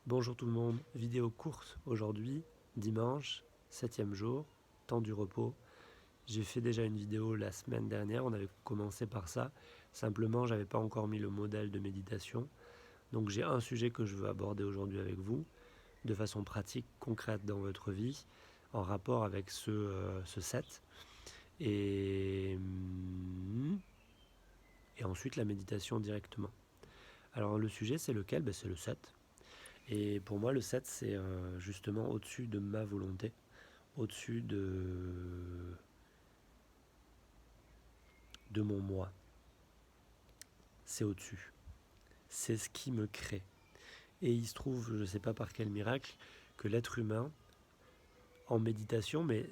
Bonjour tout le monde, vidéo courte aujourd'hui, dimanche, 7e jour, temps du repos. J'ai fait déjà une vidéo la semaine dernière, on avait commencé par ça. Simplement, j'avais pas encore mis le modèle de méditation. Donc j'ai un sujet que je veux aborder aujourd'hui avec vous, de façon pratique, concrète dans votre vie, en rapport avec ce set. Et, et ensuite la méditation directement. Alors le sujet c'est lequel? C'est le set. Et pour moi, le 7, c'est justement au-dessus de ma volonté, au-dessus de mon moi. C'est au-dessus. C'est ce qui me crée. Et il se trouve, je ne sais pas par quel miracle, que l'être humain, en méditation, mais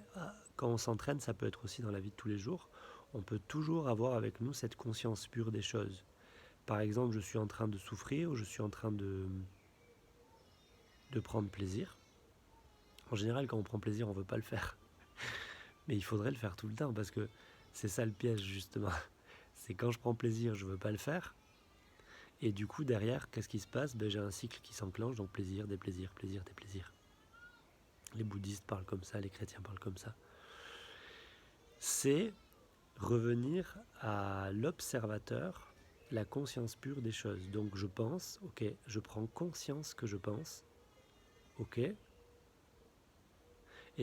quand on s'entraîne, ça peut être aussi dans la vie de tous les jours, on peut toujours avoir avec nous cette conscience pure des choses. Par exemple, je suis en train de souffrir ou je suis en train de prendre plaisir. En général, quand on prend plaisir, on ne veut pas le faire. Mais il faudrait le faire tout le temps parce que c'est ça le piège justement. C'est quand je prends plaisir, je ne veux pas le faire. Et du coup, derrière, qu'est-ce qui se passe? J'ai un cycle qui s'enclenche, donc plaisir, déplaisir, plaisir, déplaisir. Les bouddhistes parlent comme ça, les chrétiens parlent comme ça. C'est revenir à l'observateur, la conscience pure des choses. Donc je pense, ok, je prends conscience que je pense, ok, et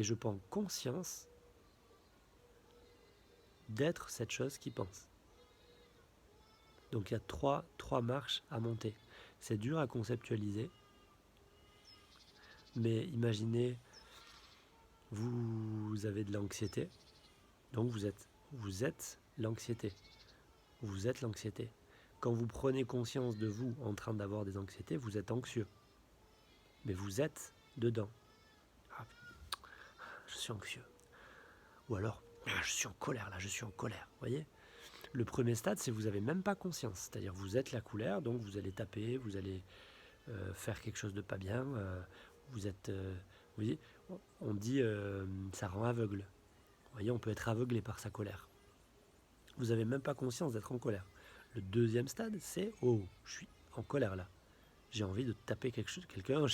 je prends conscience d'être cette chose qui pense. Donc il y a trois marches à monter. C'est dur à conceptualiser, mais imaginez, vous avez de l'anxiété, donc vous êtes l'anxiété. Vous êtes l'anxiété. Quand vous prenez conscience de vous en train d'avoir des anxiétés, vous êtes anxieux. Mais vous êtes dedans. Ah, je suis anxieux. Ou alors, je suis en colère là, je suis en colère. Vous voyez? Le premier stade, c'est que vous n'avez même pas conscience. C'est-à-dire vous êtes la colère, donc vous allez taper, vous allez faire quelque chose de pas bien. Vous êtes... vous voyez, on dit ça rend aveugle. Vous voyez, on peut être aveuglé par sa colère. Vous n'avez même pas conscience d'être en colère. Le deuxième stade, c'est oh, je suis en colère là. J'ai envie de taper quelqu'un,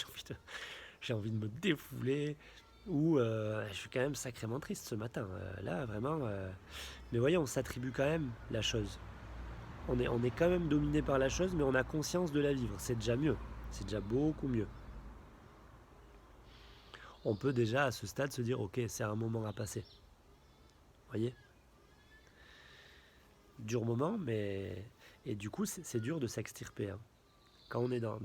j'ai envie de me défouler, ou je suis quand même sacrément triste ce matin. Là, vraiment. Mais voyez, on s'attribue quand même la chose. On est quand même dominé par la chose, mais on a conscience de la vivre. C'est déjà mieux. C'est déjà beaucoup mieux. On peut déjà à ce stade se dire ok, c'est un moment à passer. Voyez, dur moment, mais et du coup c'est dur de s'extirper. Hein. Quand on est dans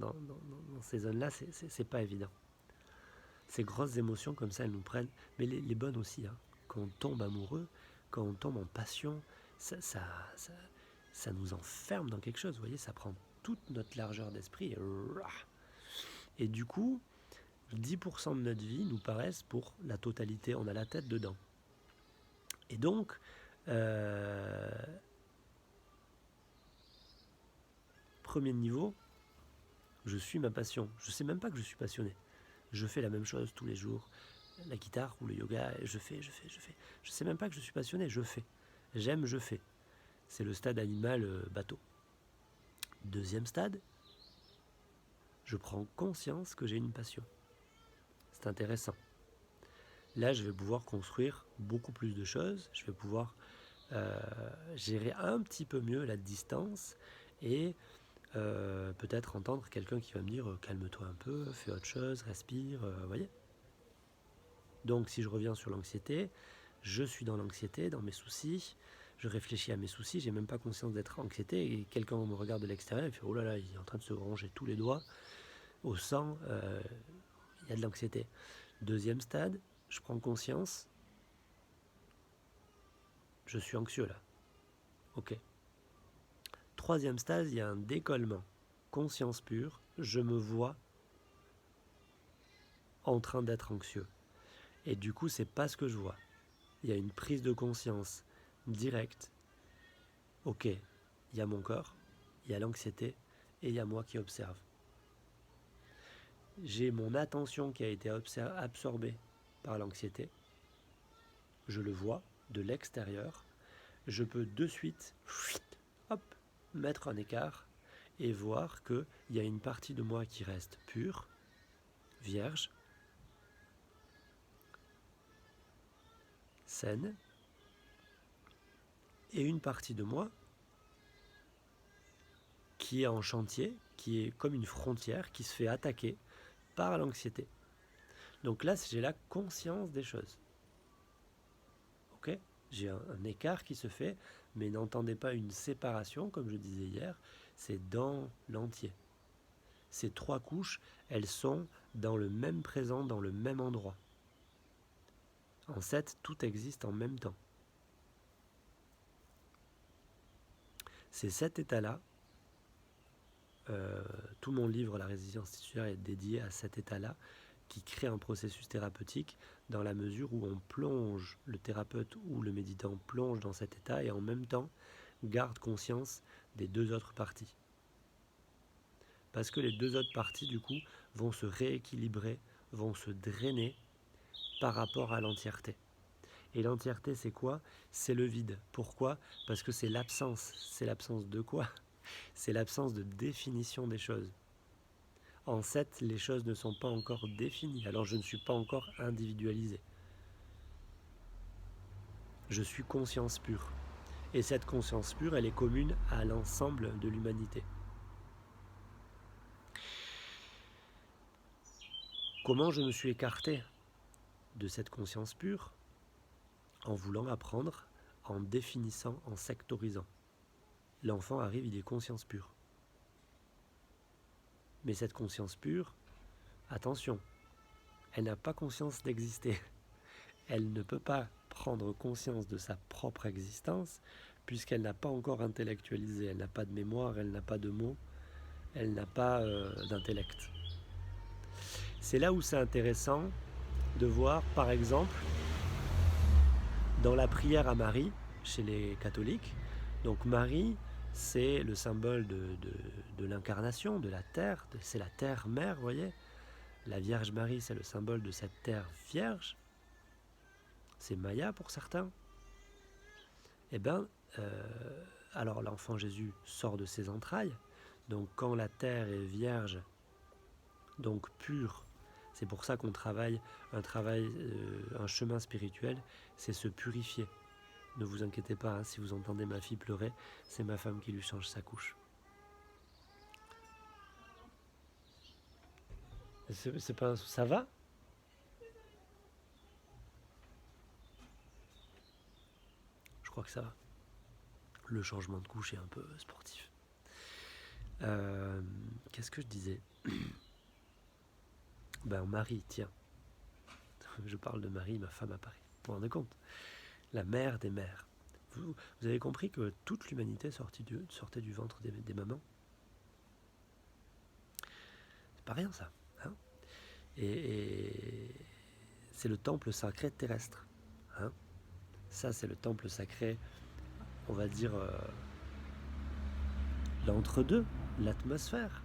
ces zones-là, c'est pas évident. Ces grosses émotions comme ça, elles nous prennent, mais les bonnes aussi. Hein. Quand on tombe amoureux, quand on tombe en passion, ça nous enferme dans quelque chose. Vous voyez, ça prend toute notre largeur d'esprit. Et du coup, 10% de notre vie nous paraissent pour la totalité. On a la tête dedans. Et donc, premier niveau, je suis ma passion. Je ne sais même pas que je suis passionné. Je fais la même chose tous les jours. La guitare ou le yoga, je fais. Je ne sais même pas que je suis passionné, je fais. J'aime, je fais. C'est le stade animal bateau. Deuxième stade, je prends conscience que j'ai une passion. C'est intéressant. Là, je vais pouvoir construire beaucoup plus de choses. Je vais pouvoir gérer un petit peu mieux la distance et peut-être entendre quelqu'un qui va me dire calme-toi un peu, fais autre chose, respire, voyez. Donc si je reviens sur l'anxiété, je suis dans l'anxiété, dans mes soucis, je réfléchis à mes soucis, j'ai même pas conscience d'être anxiété et quelqu'un me regarde de l'extérieur et fait oh là là, il est en train de se ranger tous les doigts au sang, il y a de l'anxiété. Deuxième stade, je prends conscience, je suis anxieux là. Ok. Troisième stade, il y a un décollement. Conscience pure, je me vois en train d'être anxieux. Et du coup, c'est pas ce que je vois. Il y a une prise de conscience directe. Ok, il y a mon corps, il y a l'anxiété et il y a moi qui observe. J'ai mon attention qui a été absorbée par l'anxiété. Je le vois de l'extérieur. Je peux de suite, hop, mettre un écart et voir qu'il y a une partie de moi qui reste pure vierge, saine, et une partie de moi qui est en chantier, qui est comme une frontière, qui se fait attaquer par l'anxiété. Donc là, j'ai la conscience des choses. Ok ? J'ai un écart qui se fait, mais n'entendez pas une séparation, comme je disais hier, c'est dans l'entier. Ces 3 couches, elles sont dans le même présent, dans le même endroit. En 7, tout existe en même temps. C'est cet état-là, tout mon livre La résilience tissulaire est dédié à cet état-là, qui crée un processus thérapeutique dans la mesure où on plonge, le thérapeute ou le méditant plonge dans cet état et en même temps garde conscience des 2 autres parties. Parce que les 2 autres parties, du coup, vont se rééquilibrer, vont se drainer par rapport à l'entièreté. Et l'entièreté, c'est quoi ? C'est le vide. Pourquoi ? Parce que c'est l'absence. C'est l'absence de quoi ? C'est l'absence de définition des choses. En 7, les choses ne sont pas encore définies, alors je ne suis pas encore individualisé. Je suis conscience pure. Et cette conscience pure, elle est commune à l'ensemble de l'humanité. Comment je me suis écarté de cette conscience pure ? En voulant apprendre, en définissant, en sectorisant. L'enfant arrive, il est conscience pure. Mais cette conscience pure, attention, elle n'a pas conscience d'exister. Elle ne peut pas prendre conscience de sa propre existence puisqu'elle n'a pas encore intellectualisé. Elle n'a pas de mémoire, elle n'a pas de mots, elle n'a pas d'intellect. C'est là où c'est intéressant de voir, par exemple, dans la prière à Marie, chez les catholiques, donc Marie, c'est le symbole de l'incarnation, de la terre, c'est la terre mère, vous voyez. La Vierge Marie, c'est le symbole de cette terre vierge. C'est Maya pour certains. Eh bien, alors l'enfant Jésus sort de ses entrailles. Donc quand la terre est vierge, donc pure, c'est pour ça qu'on travaille un chemin spirituel, c'est se purifier. Ne vous inquiétez pas, hein, si vous entendez ma fille pleurer, c'est ma femme qui lui change sa couche. C'est pas, ça va ? Je crois que ça va. Le changement de couche est un peu sportif. Qu'est-ce que je disais ? Ben Marie, tiens. Je parle de Marie, ma femme apparaît. Vous vous rendez compte ? La mère des mères. Vous avez compris que toute l'humanité sortait du ventre des mamans ? C'est pas rien ça. Hein ? Et c'est le temple sacré terrestre. Hein ? Ça, c'est le temple sacré, on va dire, l'entre-deux, l'atmosphère.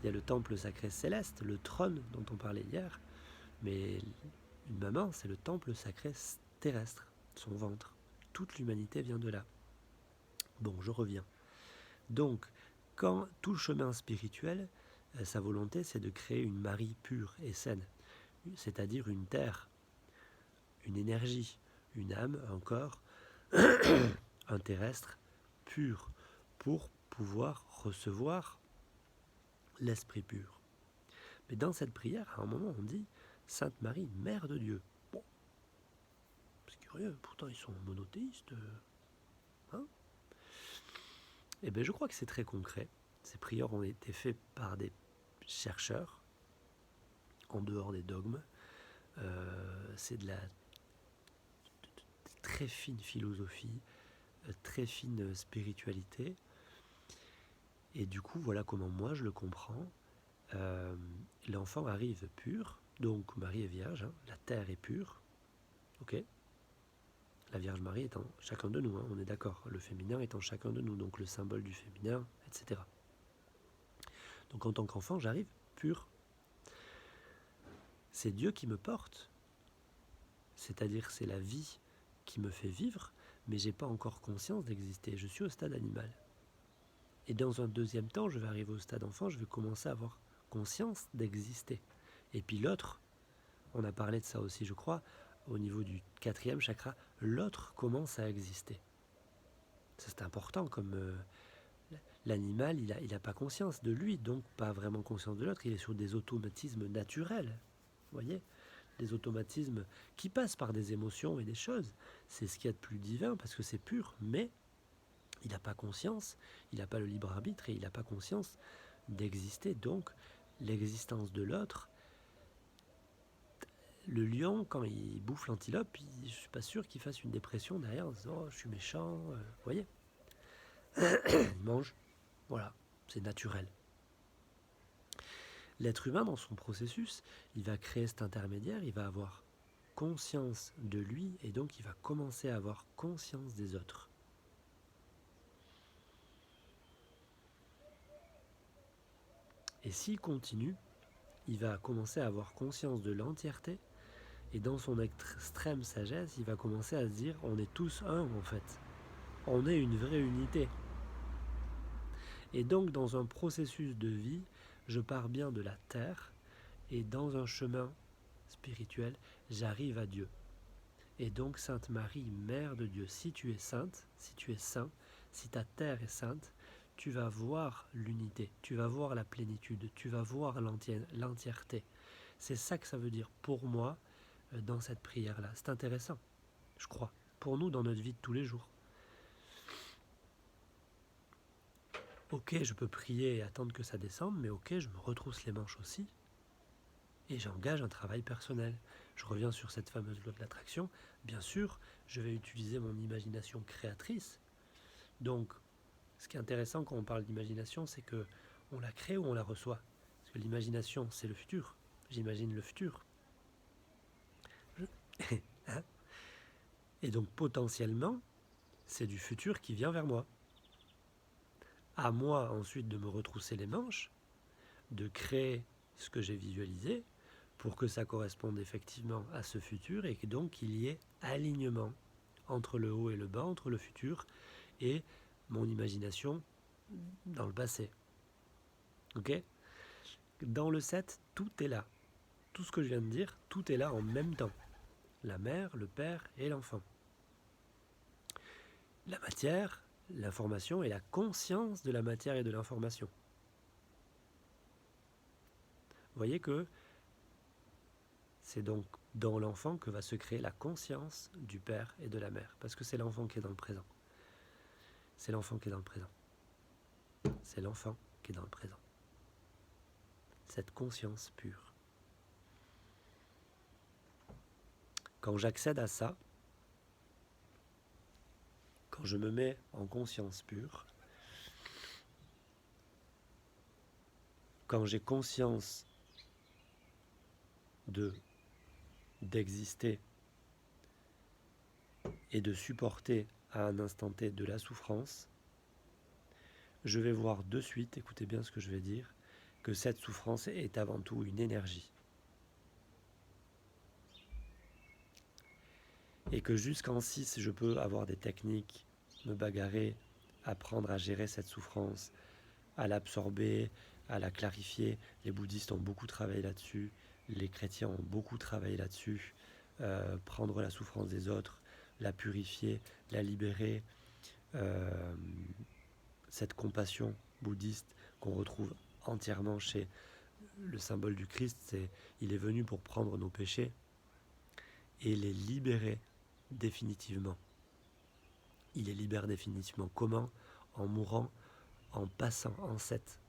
Il y a le temple sacré céleste, le trône dont on parlait hier. Mais une maman, c'est le temple sacré terrestre, son ventre. Toute l'humanité vient de là. Bon, je reviens. Donc, quand tout le chemin spirituel, sa volonté, c'est de créer une Marie pure et saine, c'est-à-dire une terre, une énergie, une âme, un corps, un terrestre pur, pour pouvoir recevoir l'Esprit pur. Mais dans cette prière, à un moment, on dit « Sainte Marie, Mère de Dieu ». Bon, c'est curieux, pourtant ils sont monothéistes. Hein ? Eh bien, je crois que c'est très concret. Ces prières ont été faites par des chercheurs, en dehors des dogmes. C'est de la très fine philosophie, très fine spiritualité. Et du coup, voilà comment moi je le comprends. L'enfant arrive pur, donc Marie est vierge, hein, la terre est pure. Ok ? La Vierge Marie est en chacun de nous, hein, on est d'accord. Le féminin est en chacun de nous, donc le symbole du féminin, etc. Donc en tant qu'enfant, j'arrive pur. C'est Dieu qui me porte. C'est-à-dire c'est la vie qui me fait vivre, mais je n'ai pas encore conscience d'exister. Je suis au stade animal. Et dans un deuxième temps, je vais arriver au stade enfant, je vais commencer à avoir conscience d'exister. Et puis l'autre, on a parlé de ça aussi, je crois, au niveau du 4e chakra, l'autre commence à exister. Ça, c'est important, comme l'animal, il a pas conscience de lui, donc pas vraiment conscience de l'autre, il est sur des automatismes naturels, vous voyez, des automatismes qui passent par des émotions et des choses. C'est ce qu'il y a de plus divin, parce que c'est pur, mais il n'a pas conscience, il n'a pas le libre arbitre, et il n'a pas conscience d'exister, donc l'existence de l'autre. Le lion, quand il bouffe l'antilope, je ne suis pas sûr qu'il fasse une dépression derrière en disant « Oh, je suis méchant », vous voyez. Il mange, voilà, c'est naturel. L'être humain, dans son processus, il va créer cet intermédiaire, il va avoir conscience de lui, et donc il va commencer à avoir conscience des autres. Et s'il continue, il va commencer à avoir conscience de l'entièreté, et dans son extrême sagesse, il va commencer à se dire on est tous un en fait. On est une vraie unité. Et donc dans un processus de vie, je pars bien de la terre, et dans un chemin spirituel, j'arrive à Dieu. Et donc Sainte Marie, Mère de Dieu, si tu es sainte, si tu es saint, si ta terre est sainte, tu vas voir l'unité, tu vas voir la plénitude, tu vas voir l'entièreté. C'est ça que ça veut dire pour moi dans cette prière-là. C'est intéressant, je crois, pour nous dans notre vie de tous les jours. Ok, je peux prier et attendre que ça descende, mais ok, je me retrousse les manches aussi et j'engage un travail personnel. Je reviens sur cette fameuse loi de l'attraction. Bien sûr, je vais utiliser mon imagination créatrice. Donc, ce qui est intéressant quand on parle d'imagination, c'est que on la crée ou on la reçoit. Parce que l'imagination, c'est le futur. J'imagine le futur. Hein? Et donc, potentiellement, c'est du futur qui vient vers moi. À moi ensuite de me retrousser les manches, de créer ce que j'ai visualisé pour que ça corresponde effectivement à ce futur et que donc il y ait alignement entre le haut et le bas, entre le futur et mon imagination dans le passé. Ok ? Dans le 7, tout est là. Tout ce que je viens de dire, tout est là en même temps. La mère, le père et l'enfant. La matière, l'information et la conscience de la matière et de l'information. Vous voyez que c'est donc dans l'enfant que va se créer la conscience du père et de la mère. Parce que c'est l'enfant qui est dans le présent. C'est l'enfant qui est dans le présent. C'est l'enfant qui est dans le présent. Cette conscience pure. Quand j'accède à ça, quand je me mets en conscience pure, quand j'ai conscience d'exister et de supporter à un instant T de la souffrance, je vais voir de suite, écoutez bien ce que je vais dire, que cette souffrance est avant tout une énergie. Et que jusqu'en 6, je peux avoir des techniques, me bagarrer, apprendre à gérer cette souffrance, à l'absorber, à la clarifier. Les bouddhistes ont beaucoup travaillé là-dessus, les chrétiens ont beaucoup travaillé là-dessus, prendre la souffrance des autres, la purifier, la libérer, cette compassion bouddhiste qu'on retrouve entièrement chez le symbole du Christ, c'est il est venu pour prendre nos péchés et les libérer définitivement. Il les libère définitivement. Comment ? En mourant, en passant en 7,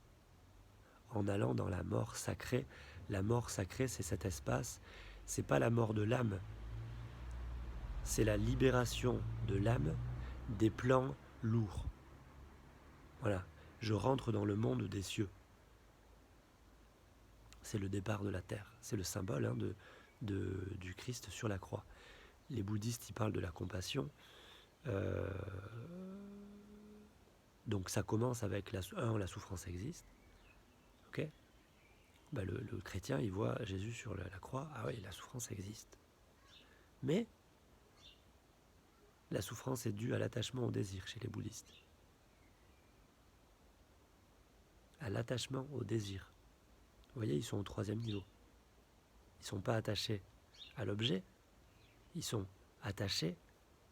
en allant dans la mort sacrée. La mort sacrée, c'est cet espace. C'est pas la mort de l'âme, c'est la libération de l'âme des plans lourds. Voilà, je rentre dans le monde des cieux. C'est le départ de la terre. C'est le symbole du Christ sur la croix. Les bouddhistes, ils parlent de la compassion. Donc ça commence avec la souffrance existe. Ok ? Le chrétien, il voit Jésus sur la croix. Ah oui, la souffrance existe. Mais la souffrance est due à l'attachement au désir chez les bouddhistes. À l'attachement au désir. Vous voyez, ils sont au 3e niveau. ils ne sont pas attachés à l'objet, ils sont attachés,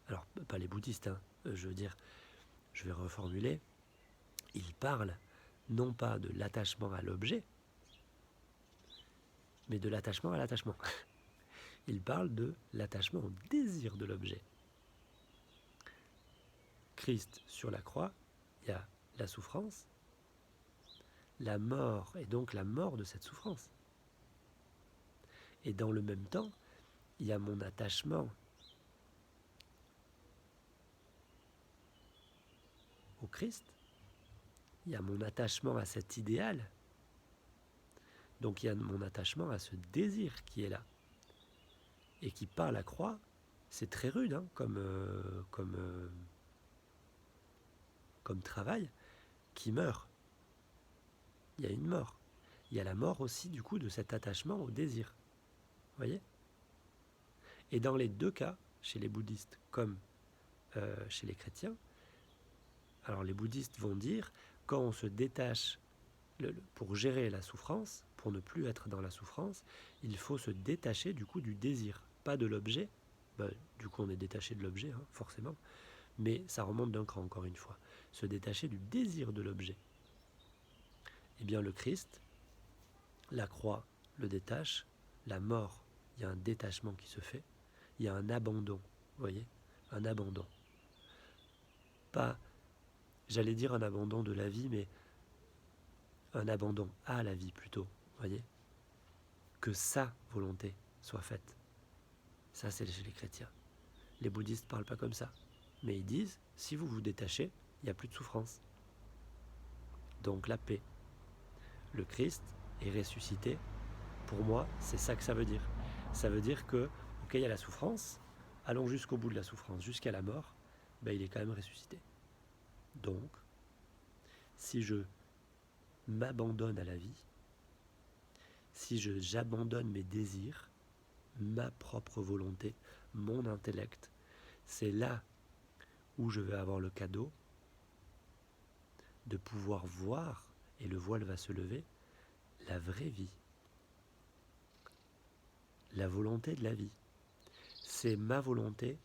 alors pas les bouddhistes, hein, je veux dire, je vais reformuler, ils parlent non pas de l'attachement à l'objet, mais de l'attachement à l'attachement. Ils parlent de l'attachement au désir de l'objet. Christ sur la croix, il y a la souffrance, la mort et donc la mort de cette souffrance. Et dans le même temps, il y a mon attachement au Christ, il y a mon attachement à cet idéal, donc il y a mon attachement à ce désir qui est là. Et qui par la croix, c'est très rude hein, comme travail, qui meurt. Il y a une mort. Il y a la mort aussi du coup de cet attachement au désir. Vous voyez ? Et dans les deux cas, chez les bouddhistes comme chez les chrétiens, alors les bouddhistes vont dire, quand on se détache, pour gérer la souffrance, pour ne plus être dans la souffrance, il faut se détacher du coup du désir, pas de l'objet. Du coup on est détaché de l'objet, hein, forcément, mais ça remonte d'un cran encore une fois. Se détacher du désir de l'objet. Eh bien le Christ, la croix le détache, la mort, il y a un détachement qui se fait, il y a un abandon, vous voyez, un abandon. Pas, j'allais dire un abandon de la vie, mais un abandon à la vie plutôt, vous voyez, que sa volonté soit faite. Ça c'est chez les chrétiens. Les bouddhistes ne parlent pas comme ça, mais ils disent, si vous vous détachez, il n'y a plus de souffrance. Donc la paix. Le Christ est ressuscité. Pour moi, c'est ça que ça veut dire. Ça veut dire que, ok, il y a la souffrance, allons jusqu'au bout de la souffrance, jusqu'à la mort, il est quand même ressuscité. Donc, si je m'abandonne à la vie, si j'abandonne mes désirs, ma propre volonté, mon intellect, c'est là où je vais avoir le cadeau de pouvoir voir, et le voile va se lever, la vraie vie. La volonté de la vie. C'est ma volonté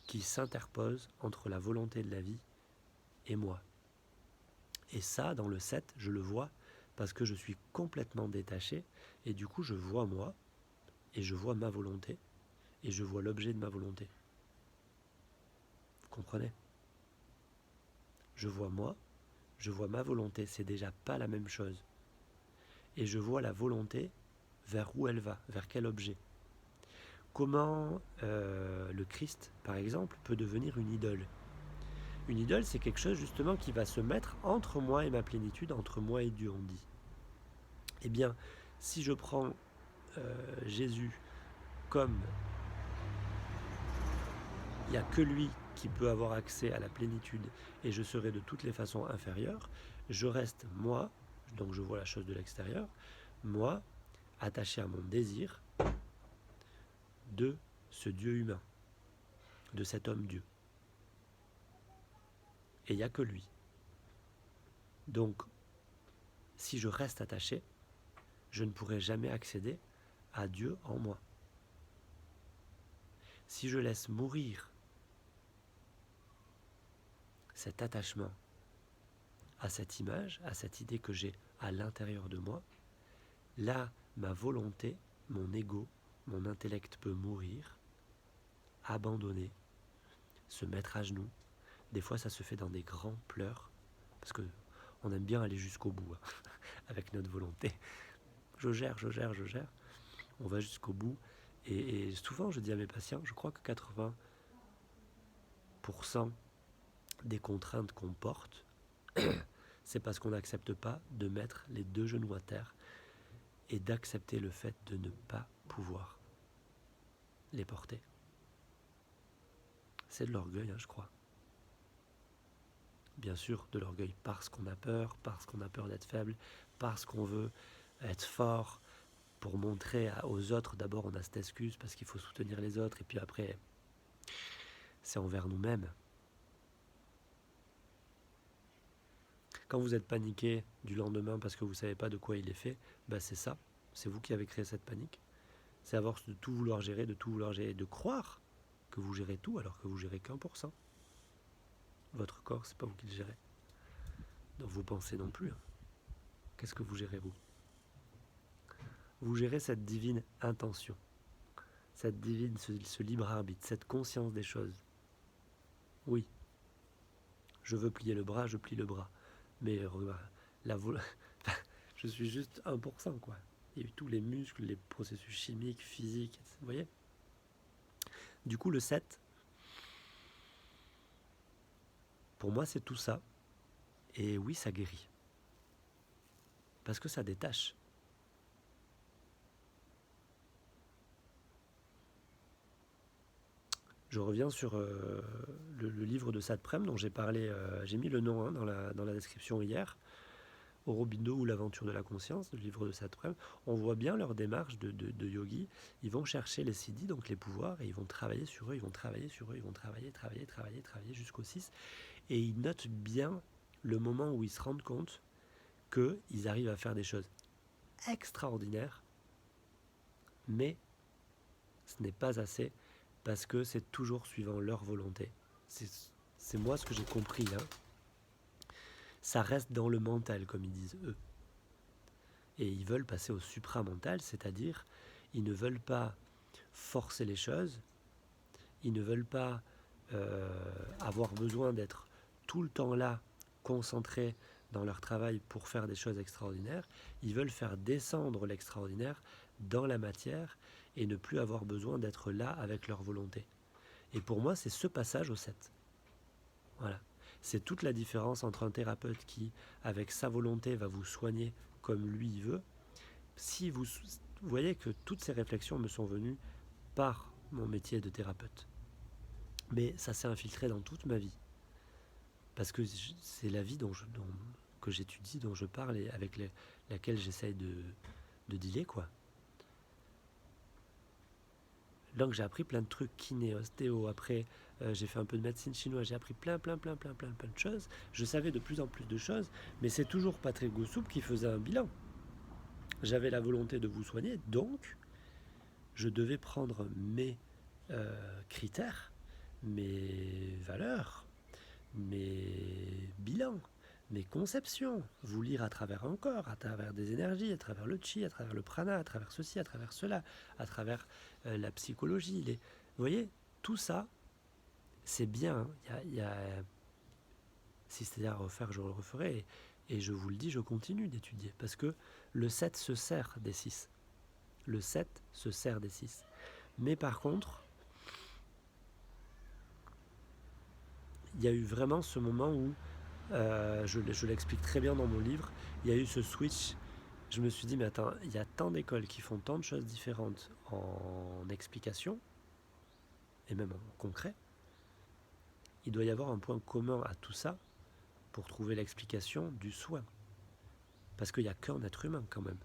qui s'interpose entre la volonté de la vie et moi. Et ça, dans le 7, je le vois parce que je suis complètement détaché et du coup je vois moi et je vois ma volonté et je vois l'objet de ma volonté. Vous comprenez ? Je vois moi, je vois ma volonté, c'est déjà pas la même chose. Et je vois la volonté vers où elle va, vers quel objet. Comment le Christ, par exemple, peut devenir une idole ? Une idole, c'est quelque chose justement qui va se mettre entre moi et ma plénitude, entre moi et Dieu, on dit. Eh bien, si je prends Jésus comme il n'y a que lui qui peut avoir accès à la plénitude et je serai de toutes les façons inférieur, je reste moi, donc je vois la chose de l'extérieur, moi, attaché à mon désir de ce Dieu humain, de cet homme-dieu. Et il n'y a que lui. Donc, si je reste attaché, je ne pourrai jamais accéder à Dieu en moi. Si je laisse mourir cet attachement à cette image, à cette idée que j'ai à l'intérieur de moi, là, ma volonté, mon ego, mon intellect peut mourir, abandonner, se mettre à genoux. Des fois, ça se fait dans des grands pleurs, parce que on aime bien aller jusqu'au bout hein, avec notre volonté. Je gère. On va jusqu'au bout. Et souvent, je dis à mes patients, je crois que 80% des contraintes qu'on porte, c'est parce qu'on n'accepte pas de mettre les deux genoux à terre et d'accepter le fait de ne pas pouvoir les porter. C'est de l'orgueil, hein, je crois. Bien sûr, de l'orgueil parce qu'on a peur d'être faible, parce qu'on veut être fort, pour montrer aux autres, d'abord on a cette excuse parce qu'il faut soutenir les autres, et puis après, c'est envers nous-mêmes. Quand vous êtes paniqué du lendemain parce que vous ne savez pas de quoi il est fait, c'est ça, c'est vous qui avez créé cette panique. C'est à force de tout vouloir gérer, de croire que vous gérez tout alors que vous gérez qu'1%. Votre corps, c'est pas vous qui le gérez. Donc vos pensées non plus. Qu'est-ce que vous gérez vous? Vous gérez cette divine intention, cette divine, ce libre arbitre, cette conscience des choses. Oui, je veux plier le bras, je plie le bras. Mais je suis juste 1%, quoi. Il y a eu tous les muscles, les processus chimiques, physiques, vous voyez? Du coup, le 7, pour moi, c'est tout ça. Et oui, ça guérit. Parce que ça détache. Je reviens sur le livre de Satprem dont j'ai parlé, j'ai mis le nom dans la description hier, Aurobindo ou l'aventure de la conscience, le livre de Satprem. On voit bien leur démarche de yogi. Ils vont chercher les siddhis, donc les pouvoirs, et ils vont travailler sur eux, ils vont travailler jusqu'au 6. Et ils notent bien le moment où ils se rendent compte qu'ils arrivent à faire des choses extraordinaires, mais ce n'est pas assez parce que c'est toujours suivant leur volonté. C'est moi ce que j'ai compris. Ça reste dans le mental, comme ils disent eux. Et ils veulent passer au supramental, c'est-à-dire ils ne veulent pas forcer les choses, ils ne veulent pas avoir besoin d'être tout le temps là, concentrés dans leur travail pour faire des choses extraordinaires. Ils veulent faire descendre l'extraordinaire dans la matière et ne plus avoir besoin d'être là avec leur volonté. Et pour moi, c'est ce passage au 7. Voilà. C'est toute la différence entre un thérapeute qui, avec sa volonté, va vous soigner comme lui il veut. Si vous voyez que toutes ces réflexions me sont venues par mon métier de thérapeute. Mais ça s'est infiltré dans toute ma vie. Parce que c'est la vie que j'étudie, dont je parle et avec laquelle j'essaye de dealer, quoi. Donc j'ai appris plein de trucs, kiné, ostéo, après j'ai fait un peu de médecine chinoise, j'ai appris plein de choses. Je savais de plus en plus de choses, mais c'est toujours Patrick Goussoub qui faisait un bilan. J'avais la volonté de vous soigner, donc je devais prendre mes critères, mes valeurs, mes bilans, mes conceptions, vous lire à travers un corps, à travers des énergies, à travers le chi, à travers le prana, à travers ceci, à travers cela, à travers la psychologie. Vous voyez, tout ça, c'est bien. Si c'était à refaire, je le referai. Et je vous le dis, je continue d'étudier. Parce que le 7 se sert des 6. Le 7 se sert des 6. Mais par contre, il y a eu vraiment ce moment où, je l'explique très bien dans mon livre, il y a eu ce switch. Je me suis dit, mais attends, il y a tant d'écoles qui font tant de choses différentes en explication, et même en concret. Il doit y avoir un point commun à tout ça pour trouver l'explication du soin. Parce qu'il n'y a qu'un être humain quand même.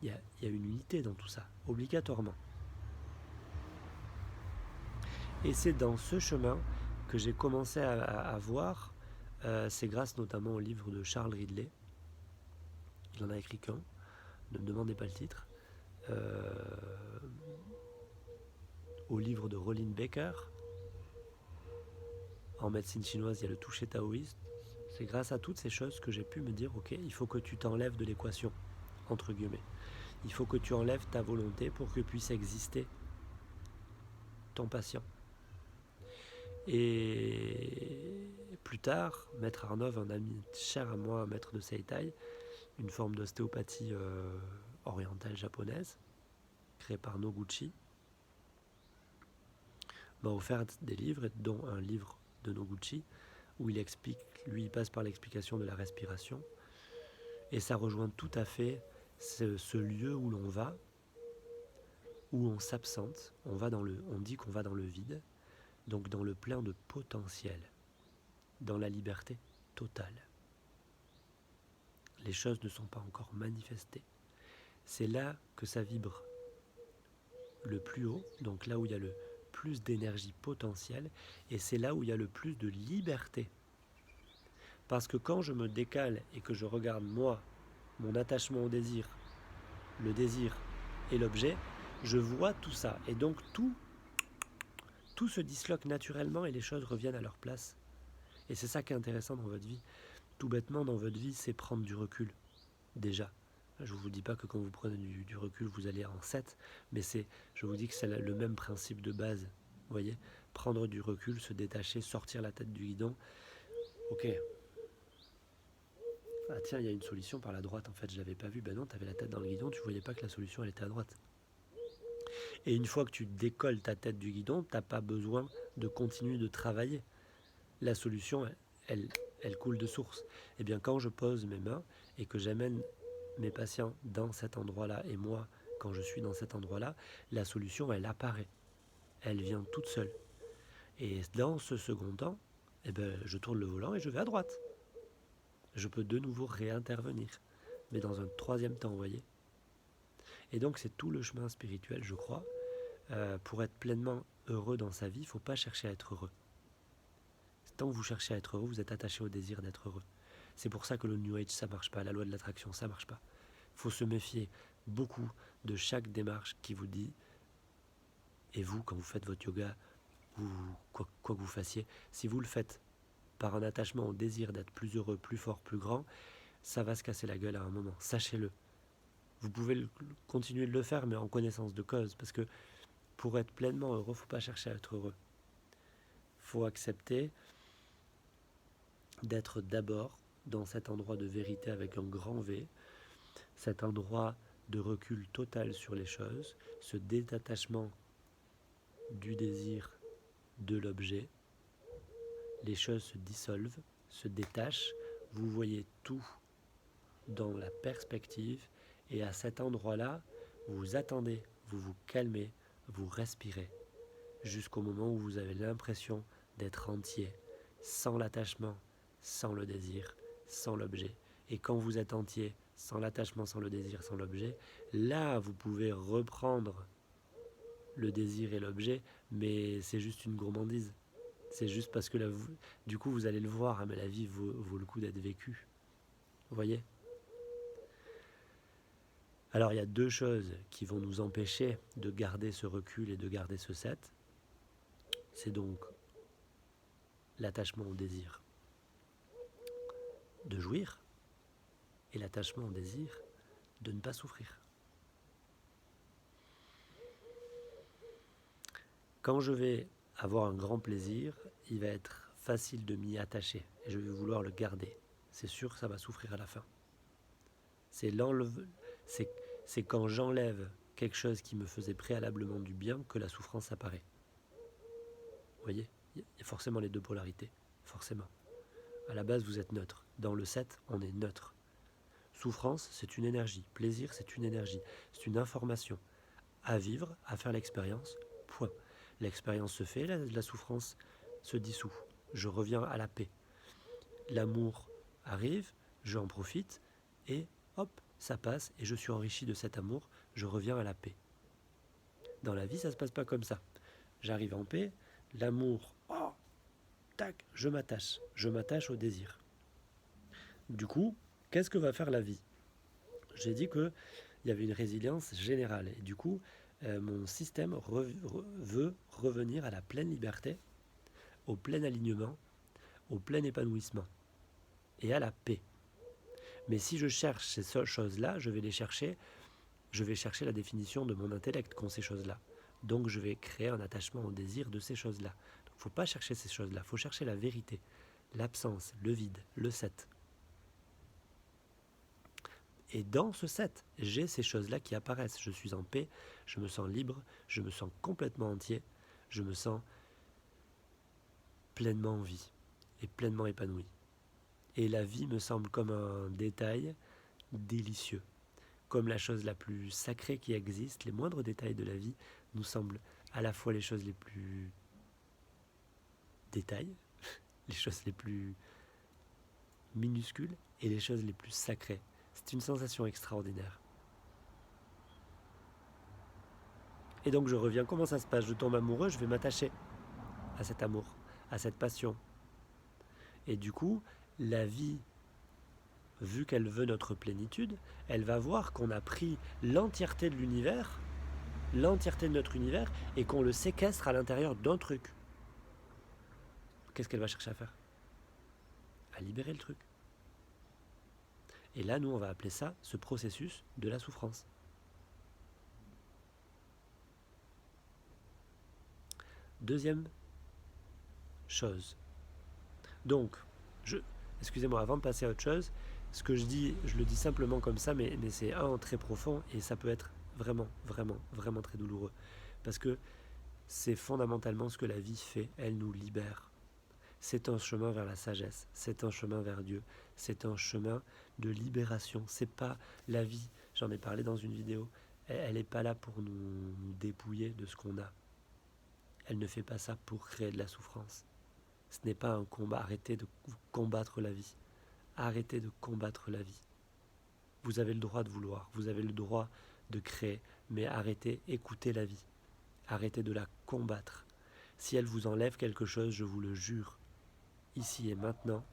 Il y a une unité dans tout ça, obligatoirement. Et c'est dans ce chemin que j'ai commencé à voir, c'est grâce notamment au livre de Charles Ridley. Il en a écrit qu'un, ne me demandez pas le titre. Au livre de Rolin Baker. En médecine chinoise, il y a le toucher taoïste. C'est grâce à toutes ces choses que j'ai pu me dire, ok, il faut que tu t'enlèves de l'équation, entre guillemets. Il faut que tu enlèves ta volonté pour que puisse exister ton patient. Et plus tard, Maître Arnov, un ami cher à moi, maître de Seitai, une forme d'ostéopathie orientale japonaise, créée par Noguchi, m'a offert des livres, dont un livre de Noguchi, où il explique, lui il passe par l'explication de la respiration, et ça rejoint tout à fait ce lieu où l'on va, où on s'absente, on dit qu'on va dans le vide, donc dans le plein de potentiel, dans la liberté totale. Les choses ne sont pas encore manifestées. C'est là que ça vibre le plus haut, donc là où il y a le plus d'énergie potentielle, et c'est là où il y a le plus de liberté. Parce que quand je me décale et que je regarde moi, mon attachement au désir, le désir et l'objet, Je vois tout ça. Et donc tout se disloque naturellement et les choses reviennent à leur place. Et c'est ça qui est intéressant dans votre vie. Tout bêtement, dans votre vie, c'est prendre du recul. Déjà. Je ne vous dis pas que quand vous prenez du recul, vous allez en 7, mais je vous dis que c'est le même principe de base. Vous voyez, prendre du recul, se détacher, sortir la tête du guidon. Ok. Ah tiens, il y a une solution par la droite, en fait, je l'avais pas vu. Ben non, tu avais la tête dans le guidon, tu voyais pas que la solution, elle était à droite. Et une fois que tu décolles ta tête du guidon, tu n'as pas besoin de continuer de travailler. La solution, elle coule de source. Et bien quand je pose mes mains et que j'amène mes patients dans cet endroit-là, et moi, quand je suis dans cet endroit-là, la solution, elle apparaît. Elle vient toute seule. Et dans ce second temps, eh ben, je tourne le volant et je vais à droite. Je peux de nouveau réintervenir, mais dans un troisième temps, vous voyez. Et donc c'est tout le chemin spirituel, je crois. Pour être pleinement heureux dans sa vie, il ne faut pas chercher à être heureux. Tant que vous cherchez à être heureux, vous êtes attaché au désir d'être heureux. C'est pour ça que le New Age, ça ne marche pas. La loi de l'attraction, ça ne marche pas. Il faut se méfier beaucoup de chaque démarche qui vous dit, et vous, quand vous faites votre yoga, ou quoi que vous fassiez, si vous le faites par un attachement au désir d'être plus heureux, plus fort, plus grand, ça va se casser la gueule à un moment. Sachez-le. Vous pouvez continuer de le faire, mais en connaissance de cause, parce que pour être pleinement heureux, il ne faut pas chercher à être heureux. Il faut accepter d'être d'abord dans cet endroit de vérité avec un grand V, cet endroit de recul total sur les choses, ce détachement du désir de l'objet, les choses se dissolvent, se détachent, vous voyez tout dans la perspective et à cet endroit-là, vous attendez, vous vous calmez, vous respirez jusqu'au moment où vous avez l'impression d'être entier, sans l'attachement, sans le désir, sans l'objet. Et quand vous êtes entier, sans l'attachement, sans le désir, sans l'objet, là vous pouvez reprendre le désir et l'objet, mais c'est juste une gourmandise. C'est juste parce que là, du coup vous allez le voir, hein, mais la vie vaut le coup d'être vécue. Vous voyez ? Alors il y a deux choses qui vont nous empêcher de garder ce recul et de garder ce 7. C'est donc l'attachement au désir de jouir et l'attachement au désir de ne pas souffrir. Quand je vais avoir un grand plaisir, il va être facile de m'y attacher et je vais vouloir le garder. C'est sûr que ça va souffrir à la fin. C'est quand j'enlève quelque chose qui me faisait préalablement du bien que la souffrance apparaît. Vous voyez ? Il y a forcément les deux polarités. Forcément. À la base, vous êtes neutre. Dans le 7, on est neutre. Souffrance, c'est une énergie. Plaisir, c'est une énergie. C'est une information à vivre, à faire l'expérience. Point. L'expérience se fait, la souffrance se dissout. Je reviens à la paix. L'amour arrive, j'en profite et hop, ça passe et je suis enrichi de cet amour, je reviens à la paix. Dans la vie, ça ne se passe pas comme ça. J'arrive en paix, l'amour, oh, tac, je m'attache au désir. Du coup, qu'est-ce que va faire la vie ? J'ai dit qu'il y avait une résilience générale et du coup, mon système veut revenir à la pleine liberté, au plein alignement, au plein épanouissement et à la paix. Mais si je cherche ces choses-là, je vais chercher la définition de mon intellect qu'ont ces choses-là. Donc je vais créer un attachement au désir de ces choses-là. Donc il ne faut pas chercher ces choses-là, il faut chercher la vérité, l'absence, le vide, le 7. Et dans ce 7, j'ai ces choses-là qui apparaissent. Je suis en paix, je me sens libre, je me sens complètement entier, je me sens pleinement en vie et pleinement épanoui. Et la vie me semble comme un détail délicieux, comme la chose la plus sacrée qui existe. Les moindres détails de la vie nous semblent à la fois les choses les plus détails, les choses les plus minuscules et les choses les plus sacrées. C'est une sensation extraordinaire. Et donc je reviens, comment ça se passe ? Je tombe amoureux, je vais m'attacher à cet amour, à cette passion. Et du coup, la vie, vu qu'elle veut notre plénitude, elle va voir qu'on a pris l'entièreté de l'univers l'entièreté de notre univers et qu'on le séquestre à l'intérieur d'un truc, qu'est-ce qu'elle va chercher à faire? À libérer le truc. Et là, nous, on va appeler ça ce processus de la souffrance. Deuxième chose. Donc, excusez-moi, avant de passer à autre chose, ce que je dis, je le dis simplement comme ça, mais c'est très profond et ça peut être vraiment, vraiment, vraiment très douloureux. Parce que c'est fondamentalement ce que la vie fait, elle nous libère. C'est un chemin vers la sagesse, c'est un chemin vers Dieu, c'est un chemin de libération. C'est pas la vie, j'en ai parlé dans une vidéo, elle n'est pas là pour nous dépouiller de ce qu'on a. Elle ne fait pas ça pour créer de la souffrance. Ce n'est pas un combat, arrêtez de combattre la vie. Arrêtez de combattre la vie. Vous avez le droit de vouloir, vous avez le droit de créer, mais arrêtez, écoutez la vie. Arrêtez de la combattre. Si elle vous enlève quelque chose, je vous le jure, ici et maintenant,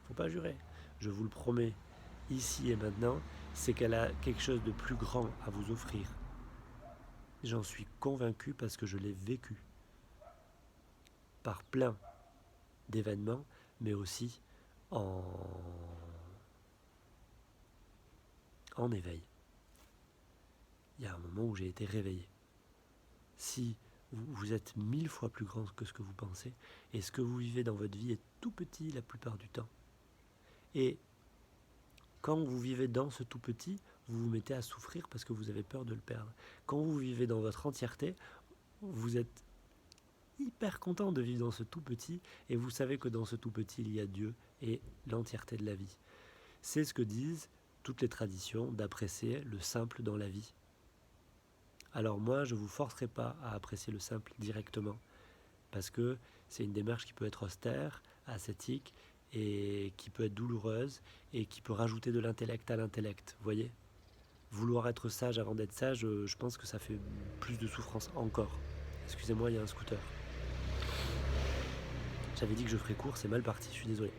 faut pas jurer, je vous le promets, ici et maintenant, c'est qu'elle a quelque chose de plus grand à vous offrir. J'en suis convaincu parce que je l'ai vécu par plein d'événements, mais aussi en éveil. Il y a un moment où j'ai été réveillé. Si vous êtes 1000 fois plus grand que ce que vous pensez, et ce que vous vivez dans votre vie est tout petit la plupart du temps. Et quand vous vivez dans ce tout petit, vous vous mettez à souffrir parce que vous avez peur de le perdre. Quand vous vivez dans votre entièreté, vous êtes hyper content de vivre dans ce tout petit, et vous savez que dans ce tout petit, il y a Dieu et l'entièreté de la vie. C'est ce que disent toutes les traditions d'apprécier le simple dans la vie. Alors moi, je ne vous forcerai pas à apprécier le simple directement, parce que c'est une démarche qui peut être austère, ascétique, et qui peut être douloureuse, et qui peut rajouter de l'intellect à l'intellect, vous voyez? Vouloir être sage avant d'être sage, je pense que ça fait plus de souffrance encore. Excusez-moi, il y a un scooter. J'avais dit que je ferais court, c'est mal parti, je suis désolé.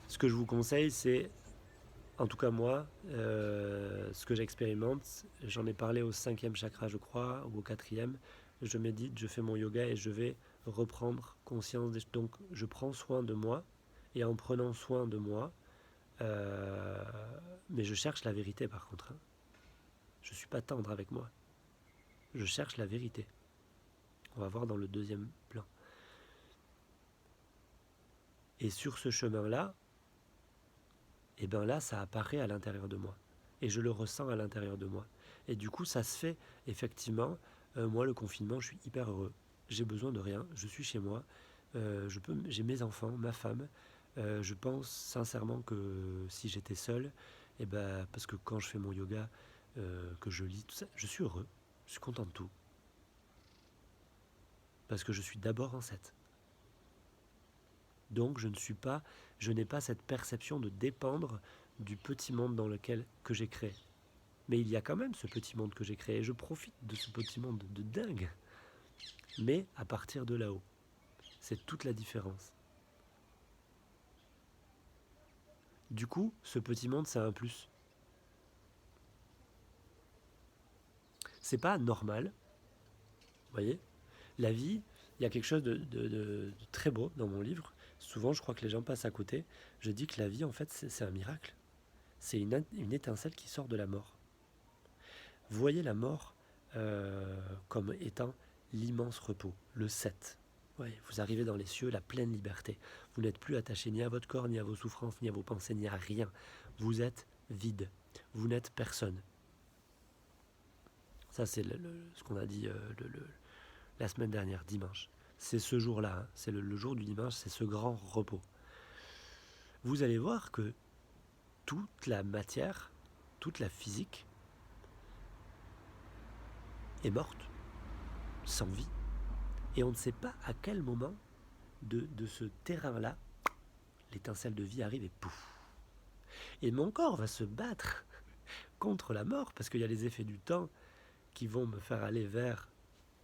Ce que je vous conseille, c'est, en tout cas moi, ce que j'expérimente, j'en ai parlé au 5e chakra je crois, ou au 4e, je médite, je fais mon yoga et je vais reprendre conscience. Donc je prends soin de moi, et en prenant soin de moi, mais je cherche la vérité par contre. Je ne suis pas tendre avec moi. Je cherche la vérité. On va voir dans le deuxième plan. Et sur ce chemin-là, et bien là, ça apparaît à l'intérieur de moi. Et je le ressens à l'intérieur de moi. Et du coup, ça se fait, effectivement. Moi, le confinement, je suis hyper heureux. J'ai besoin de rien. Je suis chez moi. J'ai mes enfants, ma femme. Je pense sincèrement que si j'étais seul, et ben, parce que quand je fais mon yoga, que je lis, tout ça, je suis heureux. Je suis content de tout. Parce que je suis d'abord en 7. Donc je n'ai pas cette perception de dépendre du petit monde dans lequel que j'ai créé. Mais il y a quand même ce petit monde que j'ai créé, et je profite de ce petit monde de dingue. Mais à partir de là-haut, c'est toute la différence. Du coup, ce petit monde, c'est un plus. C'est pas normal, vous voyez. La vie, il y a quelque chose de très beau dans mon livre. Souvent, je crois que les gens passent à côté. Je dis que la vie, en fait, c'est un miracle. C'est une étincelle qui sort de la mort. Vous voyez la mort comme étant l'immense repos, le 7. Ouais, vous arrivez dans les cieux, la pleine liberté. Vous n'êtes plus attaché ni à votre corps, ni à vos souffrances, ni à vos pensées, ni à rien. Vous êtes vide. Vous n'êtes personne. Ça, c'est ce qu'on a dit la semaine dernière, dimanche. C'est ce jour-là, hein, c'est le jour du dimanche, c'est ce grand repos. Vous allez voir que toute la matière, toute la physique est morte, sans vie. Et on ne sait pas à quel moment de ce terrain-là, l'étincelle de vie arrive et pouf. Et mon corps va se battre contre la mort, parce qu'il y a les effets du temps qui vont me faire aller vers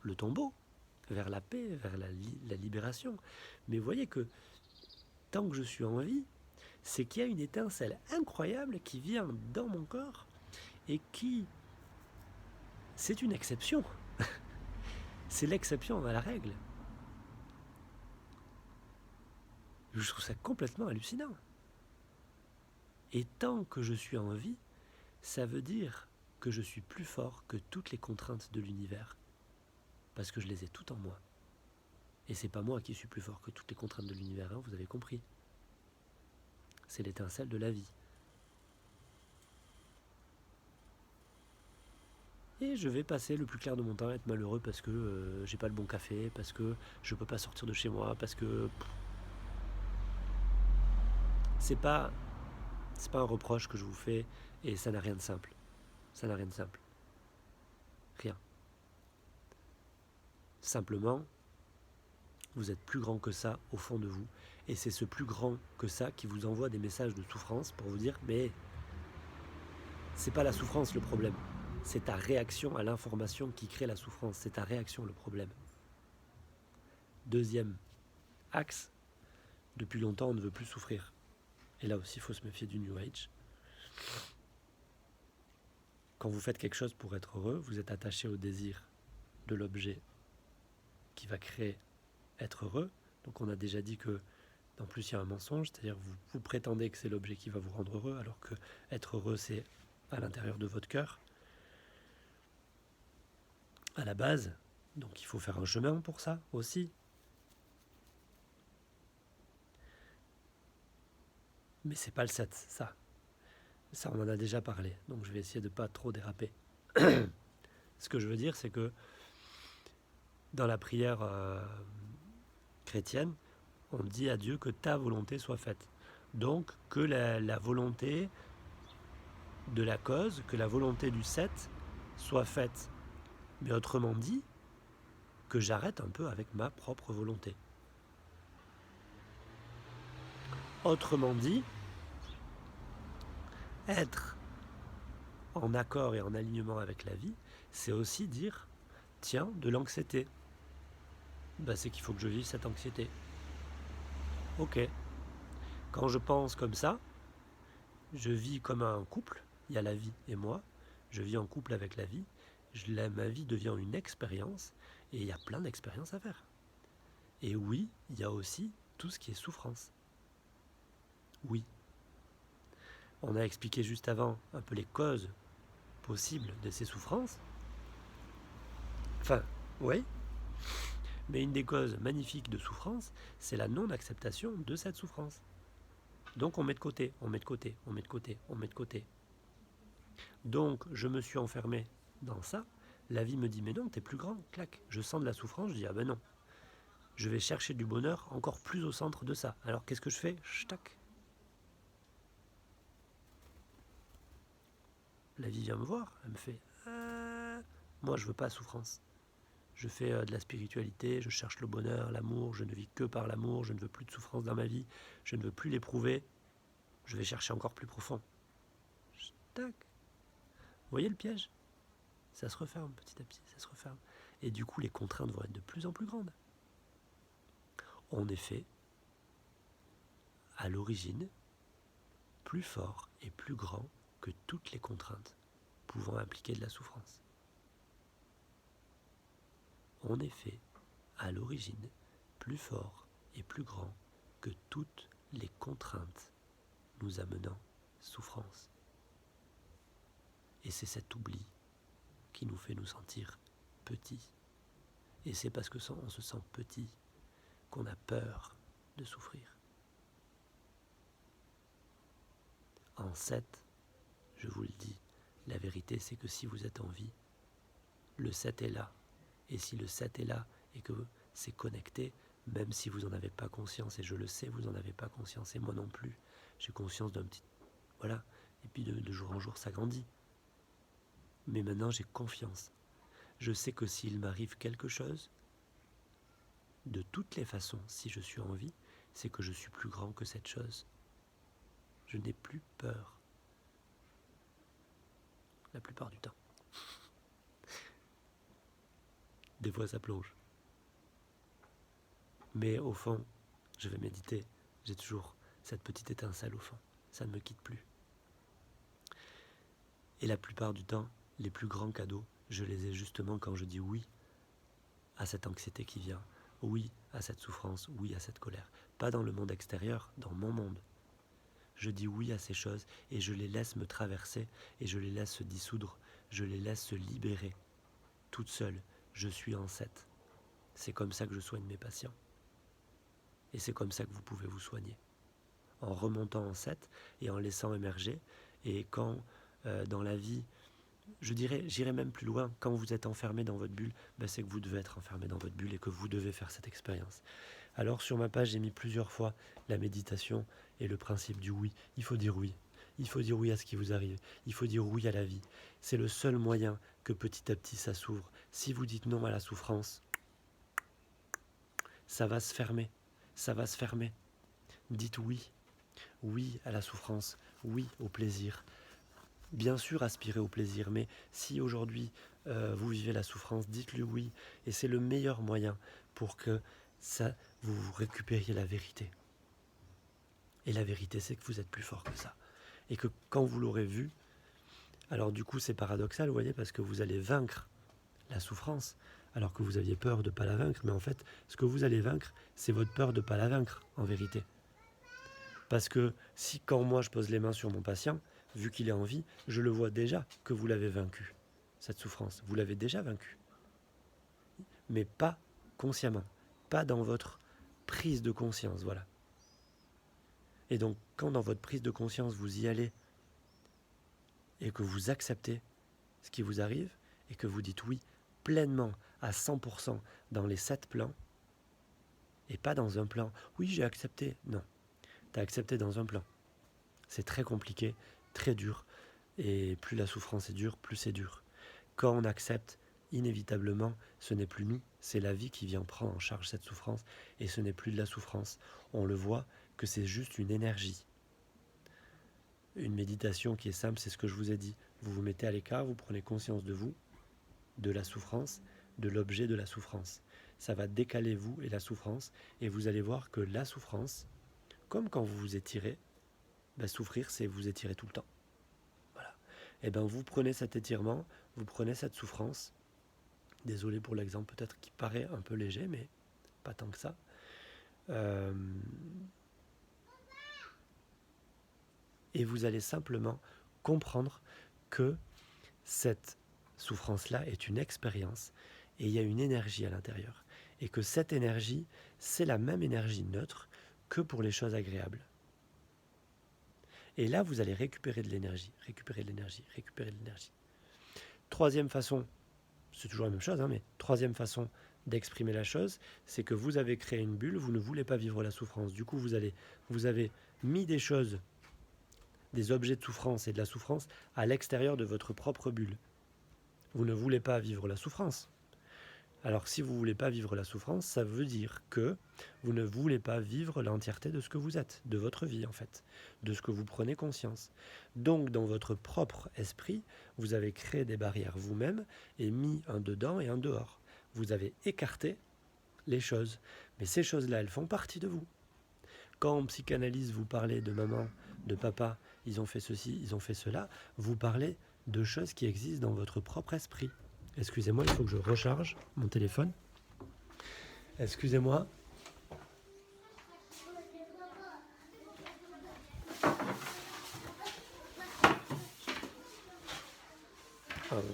le tombeau, vers la paix, vers la libération. Mais vous voyez que tant que je suis en vie, c'est qu'il y a une étincelle incroyable qui vient dans mon corps et qui c'est une exception. C'est l'exception à la règle. Je trouve ça complètement hallucinant. Et tant que je suis en vie, ça veut dire que je suis plus fort que toutes les contraintes de l'univers. Parce que je les ai toutes en moi. Et c'est pas moi qui suis plus fort que toutes les contraintes de l'univers, hein, vous avez compris. C'est l'étincelle de la vie. Et je vais passer le plus clair de mon temps à être malheureux parce que j'ai pas le bon café, parce que je peux pas sortir de chez moi, parce que c'est pas un reproche que je vous fais et ça n'a rien de simple. Ça n'a rien de simple. Rien. Simplement, vous êtes plus grand que ça au fond de vous et c'est ce plus grand que ça qui vous envoie des messages de souffrance pour vous dire mais c'est pas la souffrance le problème. C'est ta réaction à l'information qui crée la souffrance. C'est ta réaction le problème. Deuxième axe, depuis longtemps on ne veut plus souffrir. Et là aussi il faut se méfier du New Age. Quand vous faites quelque chose pour être heureux, vous êtes attaché au désir de l'objet qui va créer être heureux. Donc on a déjà dit que en plus il y a un mensonge, c'est-à-dire vous prétendez que c'est l'objet qui va vous rendre heureux alors que être heureux c'est à l'intérieur de votre cœur. À la base, donc il faut faire un chemin pour ça aussi. Mais c'est pas le 7, ça. Ça, on en a déjà parlé, donc je vais essayer de pas trop déraper. Ce que je veux dire, c'est que dans la prière chrétienne, on dit à Dieu que ta volonté soit faite. Donc que la volonté de la cause, que la volonté du 7 soit faite. Mais autrement dit, que j'arrête un peu avec ma propre volonté. Autrement dit, être en accord et en alignement avec la vie, c'est aussi dire, tiens, de l'anxiété. Ben, c'est qu'il faut que je vive cette anxiété. Ok. Quand je pense comme ça, je vis comme un couple, il y a la vie et moi, je vis en couple avec la vie, ma vie devient une expérience, et il y a plein d'expériences à faire. Et oui, il y a aussi tout ce qui est souffrance. Oui. On a expliqué juste avant un peu les causes possibles de ces souffrances. Enfin, oui. Mais une des causes magnifiques de souffrance, c'est la non-acceptation de cette souffrance. Donc on met de côté, on met de côté, on met de côté, on met de côté. Donc je me suis enfermé dans ça. La vie me dit mais non, t'es plus grand, clac. Je sens de la souffrance, je dis ah ben non. Je vais chercher du bonheur encore plus au centre de ça. Alors qu'est-ce que je fais? Ch'tac. La vie vient me voir, elle me fait moi je veux pas souffrance. Je fais de la spiritualité, je cherche le bonheur, l'amour, je ne vis que par l'amour, je ne veux plus de souffrance dans ma vie, je ne veux plus l'éprouver, je vais chercher encore plus profond. Tac. Vous voyez le piège? Ça se referme petit à petit, ça se referme. Et du coup, les contraintes vont être de plus en plus grandes. On est fait, à l'origine, plus fort et plus grand que toutes les contraintes pouvant impliquer de la souffrance. On est fait, à l'origine, plus fort et plus grand que toutes les contraintes nous amenant souffrance. Et c'est cet oubli qui nous fait nous sentir petits. Et c'est parce que on se sent petit qu'on a peur de souffrir. En 7, je vous le dis, la vérité c'est que si vous êtes en vie, le 7 est là. Et si le 7 est là et que c'est connecté, même si vous n'en avez pas conscience, et je le sais, vous n'en avez pas conscience, et moi non plus, j'ai conscience d'un petit... Voilà, et puis de jour en jour ça grandit. Mais maintenant j'ai confiance. Je sais que s'il m'arrive quelque chose, de toutes les façons, si je suis en vie, c'est que je suis plus grand que cette chose. Je n'ai plus peur. La plupart du temps. Des fois ça plonge. Mais au fond, je vais méditer, j'ai toujours cette petite étincelle au fond. Ça ne me quitte plus. Et la plupart du temps, les plus grands cadeaux, je les ai justement quand je dis oui à cette anxiété qui vient, oui à cette souffrance, oui à cette colère. Pas dans le monde extérieur, dans mon monde. Je dis oui à ces choses et je les laisse me traverser et je les laisse se dissoudre, je les laisse se libérer. Toute seule, je suis en 7. C'est comme ça que je soigne mes patients. Et c'est comme ça que vous pouvez vous soigner. En remontant en 7 et en laissant émerger. Et quand dans la vie, j'irai même plus loin, quand vous êtes enfermé dans votre bulle, c'est que vous devez être enfermé dans votre bulle et que vous devez faire cette expérience. Alors sur ma page, j'ai mis plusieurs fois la méditation et le principe du oui. Il faut dire oui. Il faut dire oui à ce qui vous arrive. Il faut dire oui à la vie. C'est le seul moyen que petit à petit ça s'ouvre. Si vous dites non à la souffrance, ça va se fermer. Ça va se fermer. Dites oui. Oui à la souffrance. Oui au plaisir. Bien sûr, aspirez au plaisir, mais si aujourd'hui vous vivez la souffrance, dites-lui oui. Et c'est le meilleur moyen pour que vous récupériez la vérité. Et la vérité, c'est que vous êtes plus fort que ça. Et que quand vous l'aurez vu, alors du coup c'est paradoxal, vous voyez, parce que vous allez vaincre la souffrance, alors que vous aviez peur de ne pas la vaincre. Mais en fait, ce que vous allez vaincre, c'est votre peur de ne pas la vaincre, en vérité. Parce que si quand moi je pose les mains sur mon patient, vu qu'il est en vie, je le vois déjà que vous l'avez vaincu, cette souffrance. Vous l'avez déjà vaincu. Mais pas consciemment, pas dans votre prise de conscience, voilà. Et donc, quand dans votre prise de conscience, vous y allez et que vous acceptez ce qui vous arrive et que vous dites oui pleinement à 100% dans les 7 plans et pas dans un plan, oui j'ai accepté, non, tu as accepté dans un plan. C'est très compliqué, très dur et plus la souffrance est dure, plus c'est dur. Quand on accepte, inévitablement, ce n'est plus nous, c'est la vie qui vient prendre en charge cette souffrance et ce n'est plus de la souffrance. On le voit que c'est juste une énergie. Une méditation qui est simple, c'est ce que je vous ai dit. Vous vous mettez à l'écart, vous prenez conscience de vous, de la souffrance, de l'objet de la souffrance. Ça va décaler vous et la souffrance et vous allez voir que la souffrance, comme quand vous vous étirez, souffrir c'est vous étirer tout le temps. Voilà. Et vous prenez cet étirement, vous prenez cette souffrance. Désolé pour l'exemple peut-être qui paraît un peu léger, mais pas tant que ça. Et vous allez simplement comprendre que cette souffrance-là est une expérience et il y a une énergie à l'intérieur. Et que cette énergie, c'est la même énergie neutre que pour les choses agréables. Et là, vous allez récupérer de l'énergie, récupérer de l'énergie, récupérer de l'énergie. Troisième façon, c'est toujours la même chose, mais troisième façon d'exprimer la chose, c'est que vous avez créé une bulle, vous ne voulez pas vivre la souffrance. Du coup, vous avez mis des choses, des objets de souffrance et de la souffrance à l'extérieur de votre propre bulle. Vous ne voulez pas vivre la souffrance. Alors si vous ne voulez pas vivre la souffrance, ça veut dire que vous ne voulez pas vivre l'entièreté de ce que vous êtes, de votre vie en fait, de ce que vous prenez conscience. Donc dans votre propre esprit, vous avez créé des barrières vous-même et mis un dedans et un dehors. Vous avez écarté les choses, mais ces choses-là, elles font partie de vous. Quand en psychanalyse, vous parlez de maman, de papa, ils ont fait ceci, ils ont fait cela, vous parlez de choses qui existent dans votre propre esprit. Excusez-moi, il faut que je recharge mon téléphone. Excusez-moi.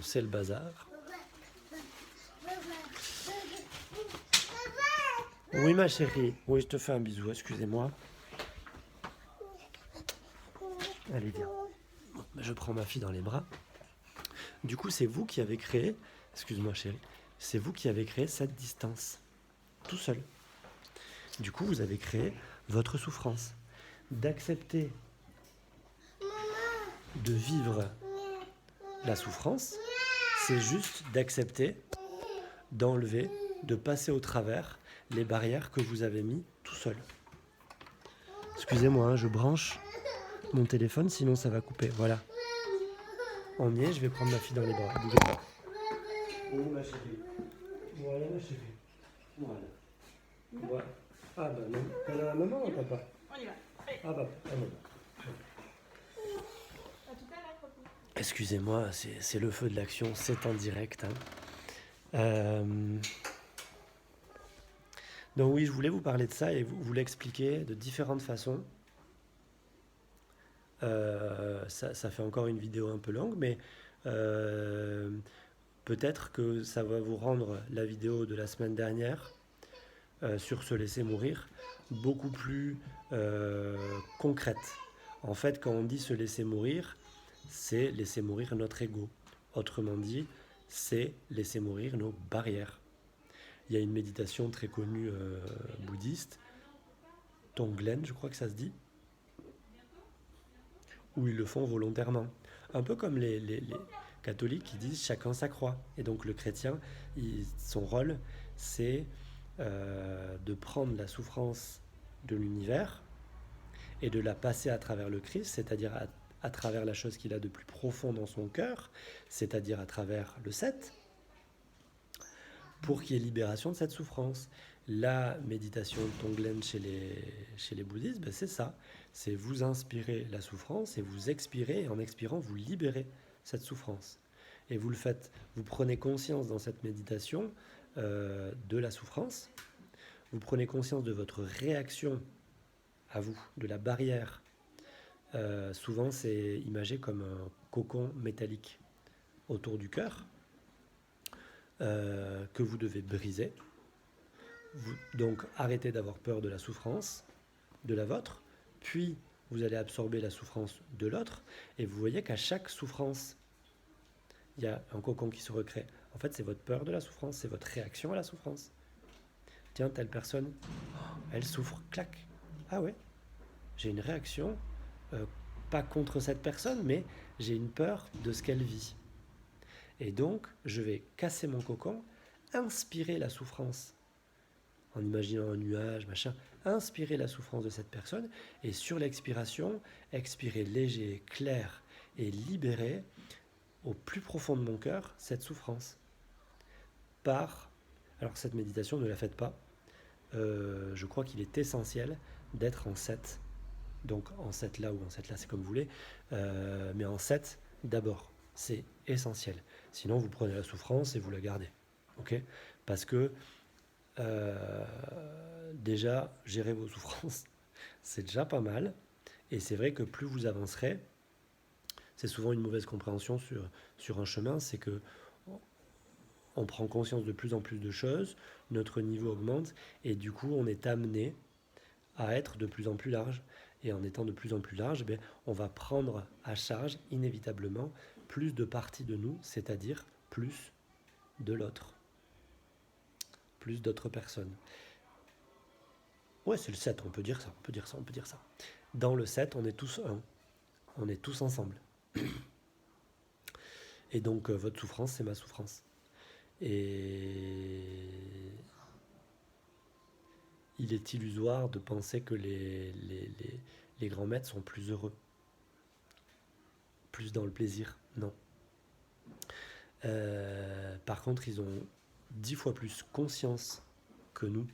C'est le bazar. Oui ma chérie, oui je te fais un bisou, excusez-moi. Allez viens. Je prends ma fille dans les bras. Du coup c'est vous qui avez créé, excuse-moi chérie, c'est vous qui avez créé cette distance, tout seul. Du coup vous avez créé votre souffrance. D'accepter de vivre la souffrance, c'est juste d'accepter, d'enlever, de passer au travers les barrières que vous avez mis tout seul. Excusez-moi, je branche mon téléphone, sinon ça va couper. Voilà. On y est, je vais prendre ma fille dans les bras. Bougez pas. Oh ma chérie. Voilà ma chérie. Voilà. Ah bah non. T'as la maman ou papa? On y va. Allez. Ah bah, ah non. À tout à l'heure, papa. Excusez-moi, c'est le feu de l'action, c'est en direct. Hein. Euh, Donc oui, je voulais vous parler de ça et vous l'expliquer de différentes façons. Ça fait encore une vidéo un peu longue, mais euh, peut-être que ça va vous rendre la vidéo de la semaine dernière sur se laisser mourir beaucoup plus concrète. En fait, quand on dit se laisser mourir, c'est laisser mourir notre ego. Autrement dit, c'est laisser mourir nos barrières. Il y a une méditation très connue bouddhiste, Tonglen, je crois que ça se dit, où ils le font volontairement. Un peu comme les catholiques qui disent chacun sa croix. Et donc le chrétien, son rôle, c'est de prendre la souffrance de l'univers et de la passer à travers le Christ, c'est-à-dire à travers la chose qu'il a de plus profond dans son cœur, c'est-à-dire à travers le 7, pour qu'il y ait libération de cette souffrance. La méditation de Tonglen chez les bouddhistes, ben c'est ça. C'est vous inspirer la souffrance et vous expirer, et en expirant, vous libérez cette souffrance. Et vous le faites, vous prenez conscience dans cette méditation de la souffrance, vous prenez conscience de votre réaction à vous, de la barrière. Souvent, c'est imagé comme un cocon métallique autour du cœur que vous devez briser. Donc arrêtez d'avoir peur de la souffrance, de la vôtre, puis vous allez absorber la souffrance de l'autre, et vous voyez qu'à chaque souffrance, il y a un cocon qui se recrée. En fait, c'est votre peur de la souffrance, c'est votre réaction à la souffrance. Tiens, telle personne, elle souffre, clac. Ah ouais, j'ai une réaction, pas contre cette personne, mais j'ai une peur de ce qu'elle vit. Et donc, je vais casser mon cocon, inspirer la souffrance en imaginant un nuage, machin, inspirer la souffrance de cette personne et sur l'expiration, expirer léger, clair et libérer au plus profond de mon cœur cette souffrance. Alors cette méditation, ne la faites pas. Je crois qu'il est essentiel d'être en 7. Donc en 7 là ou en 7 là, c'est comme vous voulez. Mais en 7 d'abord, c'est essentiel. Sinon, vous prenez la souffrance et vous la gardez. Okay, parce que déjà, gérer vos souffrances, c'est déjà pas mal. Et c'est vrai que plus vous avancerez, c'est souvent une mauvaise compréhension sur un chemin, c'est que on prend conscience de plus en plus de choses, notre niveau augmente, et du coup, on est amené à être de plus en plus large. Et en étant de plus en plus large, eh on va prendre à charge inévitablement plus de parties de nous, c'est-à-dire plus de l'autre, plus d'autres personnes. Ouais, c'est le 7, on peut dire ça, on peut dire ça, on peut dire ça. Dans le 7, on est tous un, on est tous ensemble. Et donc, votre souffrance, c'est ma souffrance. Et il est illusoire de penser que les grands maîtres sont plus heureux, plus dans le plaisir. Non. Par contre, ils ont 10 fois plus conscience que nous.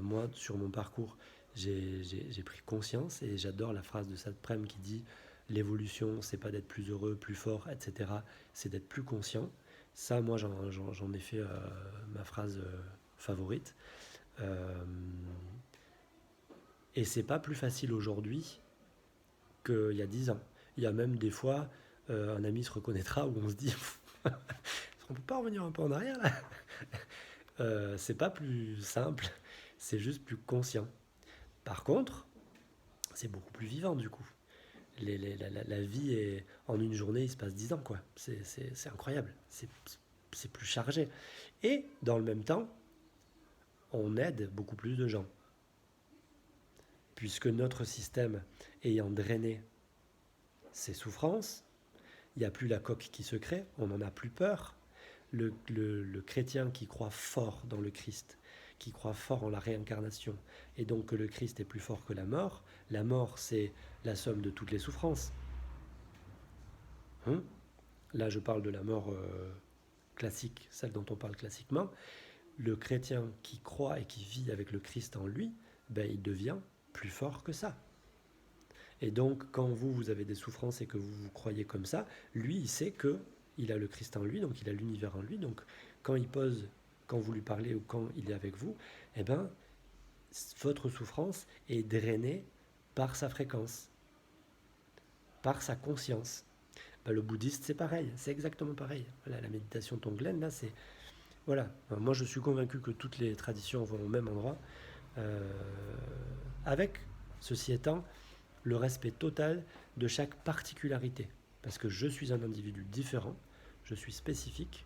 Moi, sur mon parcours, j'ai pris conscience et j'adore la phrase de Satprem qui dit l'évolution, c'est pas d'être plus heureux, plus fort, etc. C'est d'être plus conscient. Ça, moi, j'en ai fait ma phrase favorite. Et c'est pas plus facile aujourd'hui qu'il y a 10 ans. Il y a même des fois, un ami se reconnaîtra où on se dit on peut pas revenir un peu en arrière là. C'est pas plus simple, c'est juste plus conscient. Par contre, c'est beaucoup plus vivant du coup. La vie est en une journée, il se passe 10 ans quoi. C'est incroyable, c'est plus chargé. Et dans le même temps, on aide beaucoup plus de gens. Puisque notre système ayant drainé ses souffrances, il n'y a plus la coque qui se crée, on n'en a plus peur. Le chrétien qui croit fort dans le Christ, qui croit fort en la réincarnation, et donc que le Christ est plus fort que la mort c'est la somme de toutes les souffrances. Là je parle de la mort classique, celle dont on parle classiquement. Le chrétien qui croit et qui vit avec le Christ en lui, ben, il devient plus fort que ça. Et donc, quand vous avez des souffrances et que vous croyez comme ça, lui, il sait que il a le Christ en lui, donc il a l'univers en lui. Donc, quand il pose, quand vous lui parlez ou quand il est avec vous, eh ben, votre souffrance est drainée par sa fréquence, par sa conscience. Ben, le bouddhiste, c'est pareil, c'est exactement pareil. Voilà, la méditation Tonglen, là, c'est... Voilà, moi je suis convaincu que toutes les traditions vont au même endroit, euh, avec, ceci étant, le respect total de chaque particularité. Parce que je suis un individu différent, je suis spécifique.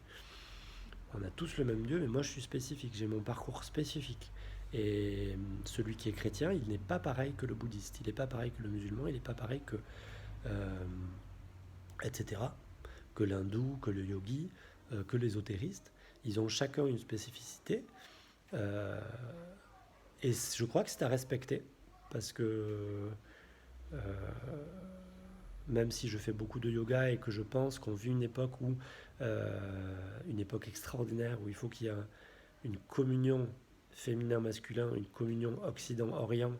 On a tous le même Dieu, mais moi je suis spécifique, j'ai mon parcours spécifique. Et celui qui est chrétien, il n'est pas pareil que le bouddhiste, il n'est pas pareil que le musulman, il n'est pas pareil que... euh, etc., que l'hindou, que le yogi, que l'ésotériste. Ils ont chacun une spécificité. euh, et je crois que c'est à respecter, parce que euh, même si je fais beaucoup de yoga et que je pense qu'on vit une époque où une époque extraordinaire où il faut qu'il y ait une communion féminin-masculin, une communion Occident-Orient,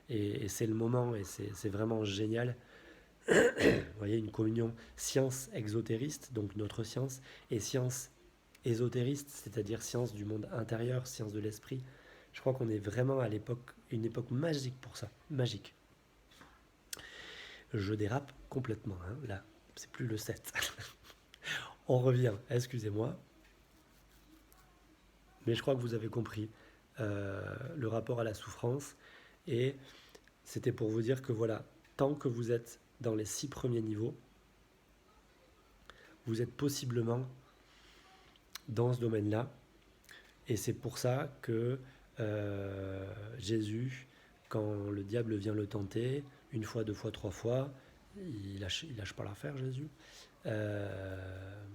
et c'est le moment, et c'est vraiment génial. Vous voyez, une communion science exotériste, donc notre science, et science ésotériste, c'est-à-dire science du monde intérieur, science de l'esprit. Je crois qu'on est vraiment à l'époque, une époque magique pour ça, magique. Je dérape complètement, hein, là, c'est plus le 7. On revient, excusez-moi, mais je crois que vous avez compris le rapport à la souffrance, et c'était pour vous dire que voilà, tant que vous êtes dans les 6 premiers niveaux, vous êtes possiblement dans ce domaine-là, et c'est pour ça que Jésus, quand le diable vient le tenter, une fois, deux fois, trois fois, il lâche pas l'affaire, Jésus. Euh,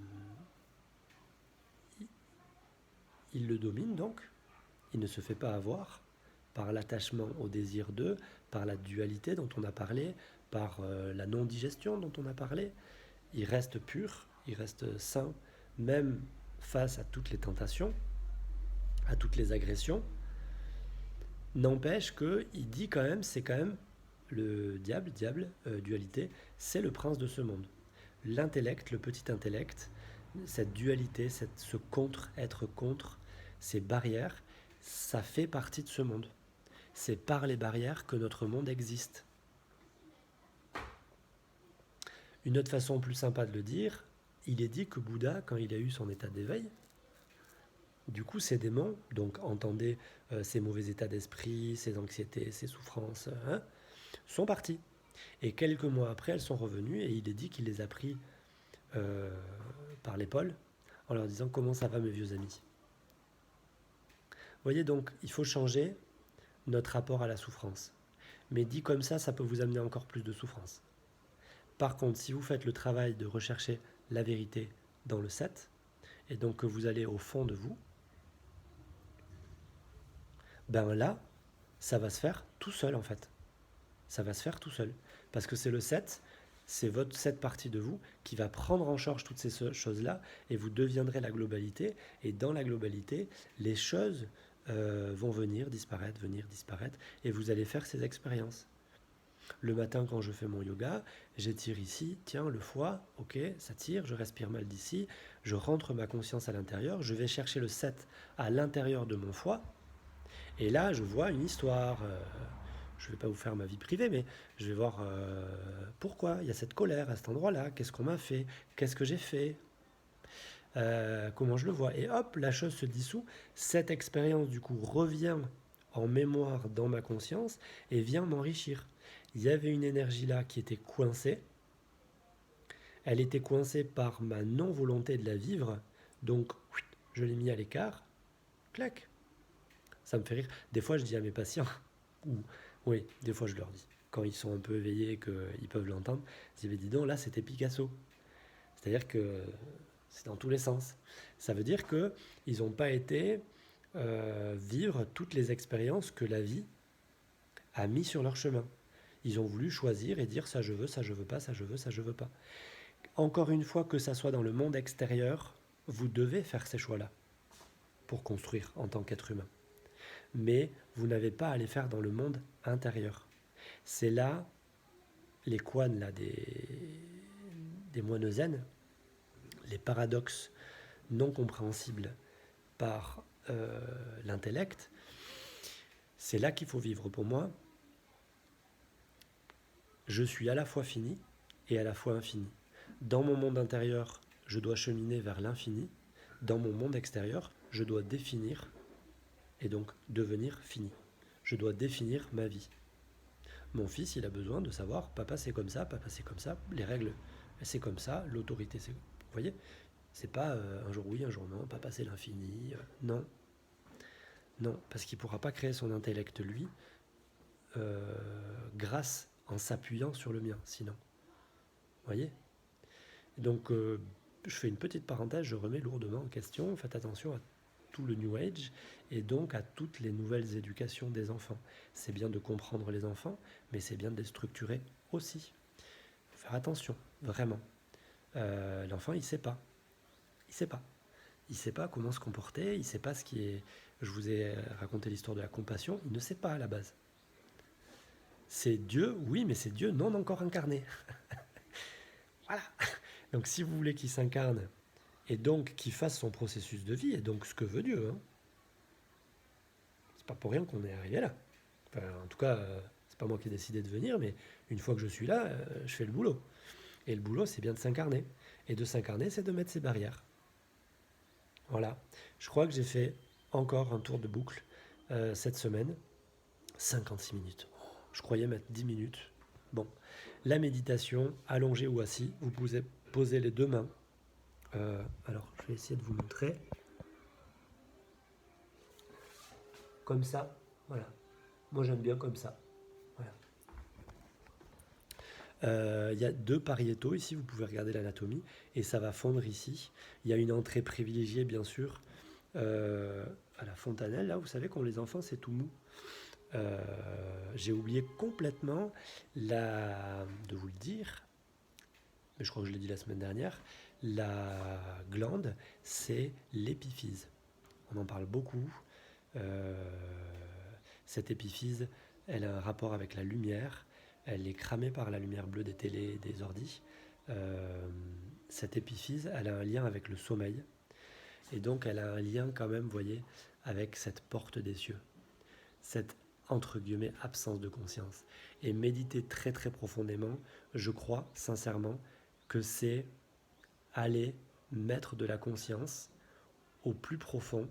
il le domine donc, il ne se fait pas avoir par l'attachement au désir d'eux, par la dualité dont on a parlé, par la non-digestion dont on a parlé. Il reste pur, il reste sain, même face à toutes les tentations, à toutes les agressions. N'empêche qu'il dit quand même, c'est quand même le diable, dualité, c'est le prince de ce monde. L'intellect, le petit intellect, cette dualité, ce contre, être contre, ces barrières, ça fait partie de ce monde. C'est par les barrières que notre monde existe. Une autre façon plus sympa de le dire, il est dit que Bouddha, quand il a eu son état d'éveil, du coup, ces démons, donc entendez ces mauvais états d'esprit, ces anxiétés, ces souffrances, hein, sont partis. Et quelques mois après, elles sont revenues et il est dit qu'il les a pris euh, par l'épaule en leur disant comment ça va mes vieux amis. Vous voyez donc, il faut changer notre rapport à la souffrance. Mais dit comme ça peut vous amener encore plus de souffrance. Par contre, si vous faites le travail de rechercher la vérité dans le 7, et donc que vous allez au fond de vous, ben là, ça va se faire tout seul en fait. Ça va se faire tout seul. Parce que c'est le 7, c'est cette partie de vous qui va prendre en charge toutes ces choses-là et vous deviendrez la globalité. Et dans la globalité, les choses vont venir disparaître, et vous allez faire ces expériences. Le matin, quand je fais mon yoga, j'étire ici, tiens, le foie, ok, ça tire, je respire mal d'ici, je rentre ma conscience à l'intérieur, je vais chercher le 7 à l'intérieur de mon foie, et là, je vois une histoire. Je ne vais pas vous faire ma vie privée, mais je vais voir pourquoi il y a cette colère à cet endroit-là, qu'est-ce qu'on m'a fait, qu'est-ce que j'ai fait, comment je le vois. Et hop, la chose se dissout. Cette expérience, du coup, revient en mémoire dans ma conscience et vient m'enrichir. Il y avait une énergie là qui était coincée. Elle était coincée par ma non-volonté de la vivre. Donc, je l'ai mis à l'écart. Clac. Ça me fait rire. Des fois, je dis à mes patients, ou oui, des fois je leur dis, quand ils sont un peu éveillés et qu'ils peuvent l'entendre, je dis, dis donc, là, c'était Picasso. C'est-à-dire que c'est dans tous les sens. Ça veut dire qu'ils n'ont pas été vivre toutes les expériences que la vie a mis sur leur chemin. Ils ont voulu choisir et dire ça je veux, ça je veux pas, ça je veux, ça je veux pas. Encore une fois, que ça soit dans le monde extérieur, vous devez faire ces choix-là pour construire en tant qu'être humain. Mais vous n'avez pas à les faire dans le monde intérieur. C'est là les koans là, des moines zen, les paradoxes non compréhensibles par l'intellect, c'est là qu'il faut vivre. Pour moi, je suis à la fois fini et à la fois infini. Dans mon monde intérieur, je dois cheminer vers l'infini. Dans mon monde extérieur, je dois définir et donc devenir fini. Je dois définir ma vie. Mon fils, il a besoin de savoir, papa c'est comme ça, les règles c'est comme ça, l'autorité c'est... Vous voyez, c'est pas un jour oui, un jour non, papa c'est l'infini, non. Non, parce qu'il ne pourra pas créer son intellect lui, grâce en s'appuyant sur le mien, sinon. Vous voyez? Donc, je fais une petite parenthèse, je remets lourdement en question, faites attention à tout le New Age et donc à toutes les nouvelles éducations des enfants. C'est bien de comprendre les enfants, mais c'est bien de les structurer aussi. Faire attention, vraiment. L'enfant, il ne sait pas. Il ne sait pas. Il ne sait pas comment se comporter, il ne sait pas ce qui est... Je vous ai raconté l'histoire de la compassion, il ne sait pas à la base. C'est Dieu, oui, mais c'est Dieu non encore incarné. Voilà. Donc si vous voulez qu'il s'incarne, et donc qu'il fasse son processus de vie, et donc ce que veut Dieu, hein, c'est pas pour rien qu'on est arrivé là. Enfin, en tout cas, c'est pas moi qui ai décidé de venir, mais une fois que je suis là, je fais le boulot. Et le boulot, c'est bien de s'incarner. Et de s'incarner, c'est de mettre ses barrières. Voilà. Je crois que j'ai fait encore un tour de boucle cette semaine. 56 minutes. Je croyais mettre 10 minutes. Bon. La méditation, allongée ou assis, vous pouvez poser les deux mains. Alors, je vais essayer de vous montrer. Comme ça. Voilà. Moi, j'aime bien comme ça. Voilà. Il y a deux pariétaux ici, vous pouvez regarder l'anatomie, et ça va fondre ici. Il y a une entrée privilégiée, bien sûr, à la fontanelle. Là, vous savez, quand les enfants, c'est tout mou. J'ai oublié complètement de vous le dire, mais je crois que je l'ai dit la semaine dernière, la glande, c'est l'épiphyse. On en parle beaucoup. Cette épiphyse, elle a un rapport avec la lumière. Elle est cramée par la lumière bleue des télés, des ordis. Cette épiphyse, elle a un lien avec le sommeil. Et donc, elle a un lien quand même, vous voyez, avec cette porte des cieux. Cette, entre guillemets, absence de conscience. Et méditer très très profondément, je crois sincèrement que c'est aller mettre de la conscience au plus profond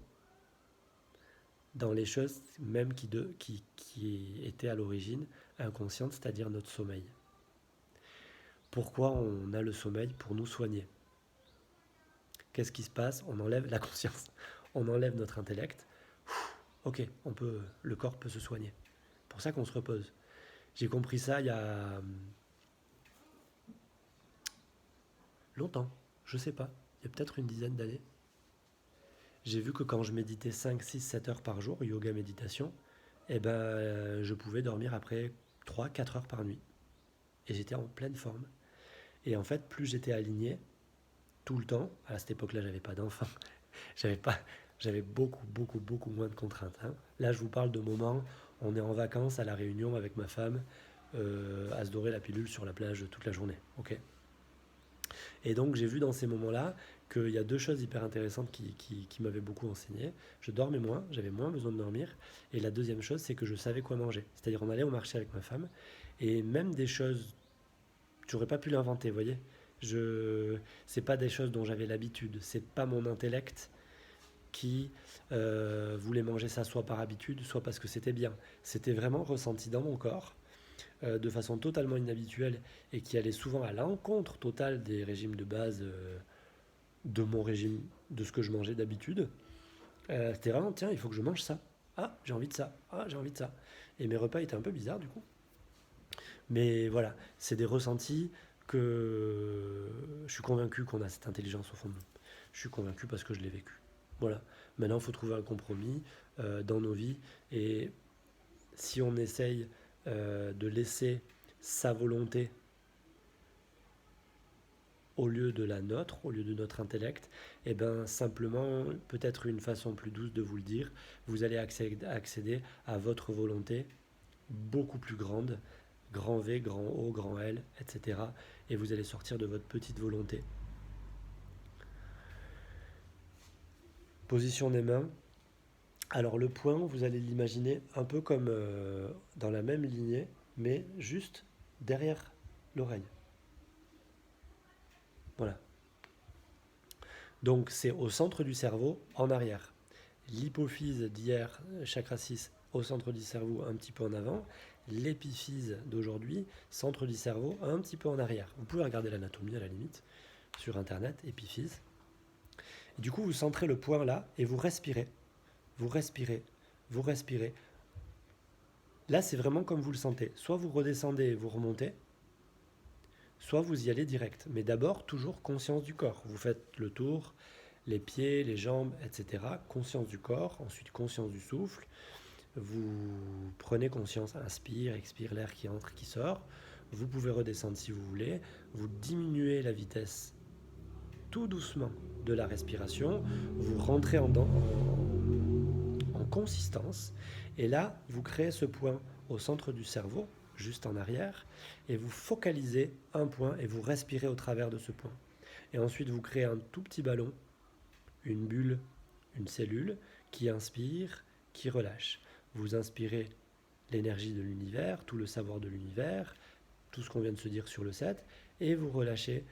dans les choses même qui étaient à l'origine inconscientes, c'est-à-dire notre sommeil. Pourquoi on a le sommeil? Pour nous soigner. Qu'est-ce qui se passe? On enlève la conscience, on enlève notre intellect. Ok, le corps peut se soigner. C'est pour ça qu'on se repose. J'ai compris ça il y a longtemps, je sais pas, il y a peut-être une dizaine d'années. J'ai vu que quand je méditais 5, 6, 7 heures par jour, yoga méditation, je pouvais dormir après 3, 4 heures par nuit. Et j'étais en pleine forme. Et en fait, plus j'étais aligné, tout le temps, à cette époque-là, j'avais pas d'enfant, j'avais beaucoup moins de contraintes. Hein. Là, je vous parle de moments, on est en vacances à La Réunion avec ma femme, à se dorer la pilule sur la plage toute la journée. Ok. Et donc, j'ai vu dans ces moments-là qu'il y a deux choses hyper intéressantes qui m'avaient beaucoup enseigné. Je dormais moins, j'avais moins besoin de dormir. Et la deuxième chose, c'est que je savais quoi manger. C'est-à-dire, on allait au marché avec ma femme, et même des choses, j'aurais pas pu l'inventer, vous voyez. C'est pas des choses dont j'avais l'habitude. C'est pas mon intellect qui voulait manger ça soit par habitude, soit parce que c'était bien. C'était vraiment ressenti dans mon corps, de façon totalement inhabituelle et qui allait souvent à l'encontre totale des régimes de base de mon régime, de ce que je mangeais d'habitude. C'était vraiment, tiens, il faut que je mange ça. Ah, j'ai envie de ça. Ah, j'ai envie de ça. Et mes repas étaient un peu bizarres du coup. Mais voilà, c'est des ressentis que je suis convaincu qu'on a cette intelligence au fond de nous. Je suis convaincu parce que je l'ai vécu. Voilà. Maintenant, il faut trouver un compromis dans nos vies. Et si on essaye de laisser sa volonté au lieu de la nôtre, au lieu de notre intellect, et bien simplement, peut-être une façon plus douce de vous le dire, vous allez accéder à votre volonté beaucoup plus grande, grand V, grand O, grand L, etc. Et vous allez sortir de votre petite volonté. Position des mains. Alors le poing, vous allez l'imaginer un peu comme dans la même lignée, mais juste derrière l'oreille. Voilà. Donc c'est au centre du cerveau, en arrière. L'hypophyse d'hier, chakra 6, au centre du cerveau, un petit peu en avant. L'épiphyse d'aujourd'hui, centre du cerveau, un petit peu en arrière. Vous pouvez regarder l'anatomie à la limite sur internet, épiphyse. Et du coup, vous centrez le poing là et vous respirez. Vous respirez, vous respirez. Là, c'est vraiment comme vous le sentez. Soit vous redescendez et vous remontez, soit vous y allez direct. Mais d'abord, toujours conscience du corps. Vous faites le tour, les pieds, les jambes, etc. Conscience du corps, ensuite conscience du souffle. Vous prenez conscience, inspire, expire, l'air qui entre, qui sort. Vous pouvez redescendre si vous voulez. Vous diminuez la vitesse tout doucement de la respiration. Vous rentrez en consistance. Et là, vous créez ce point au centre du cerveau, juste en arrière, et vous focalisez un point et vous respirez au travers de ce point. Et ensuite, vous créez un tout petit ballon, une bulle, une cellule qui inspire, qui relâche. Vous inspirez l'énergie de l'univers, tout le savoir de l'univers, tout ce qu'on vient de se dire sur le 7, et vous relâchez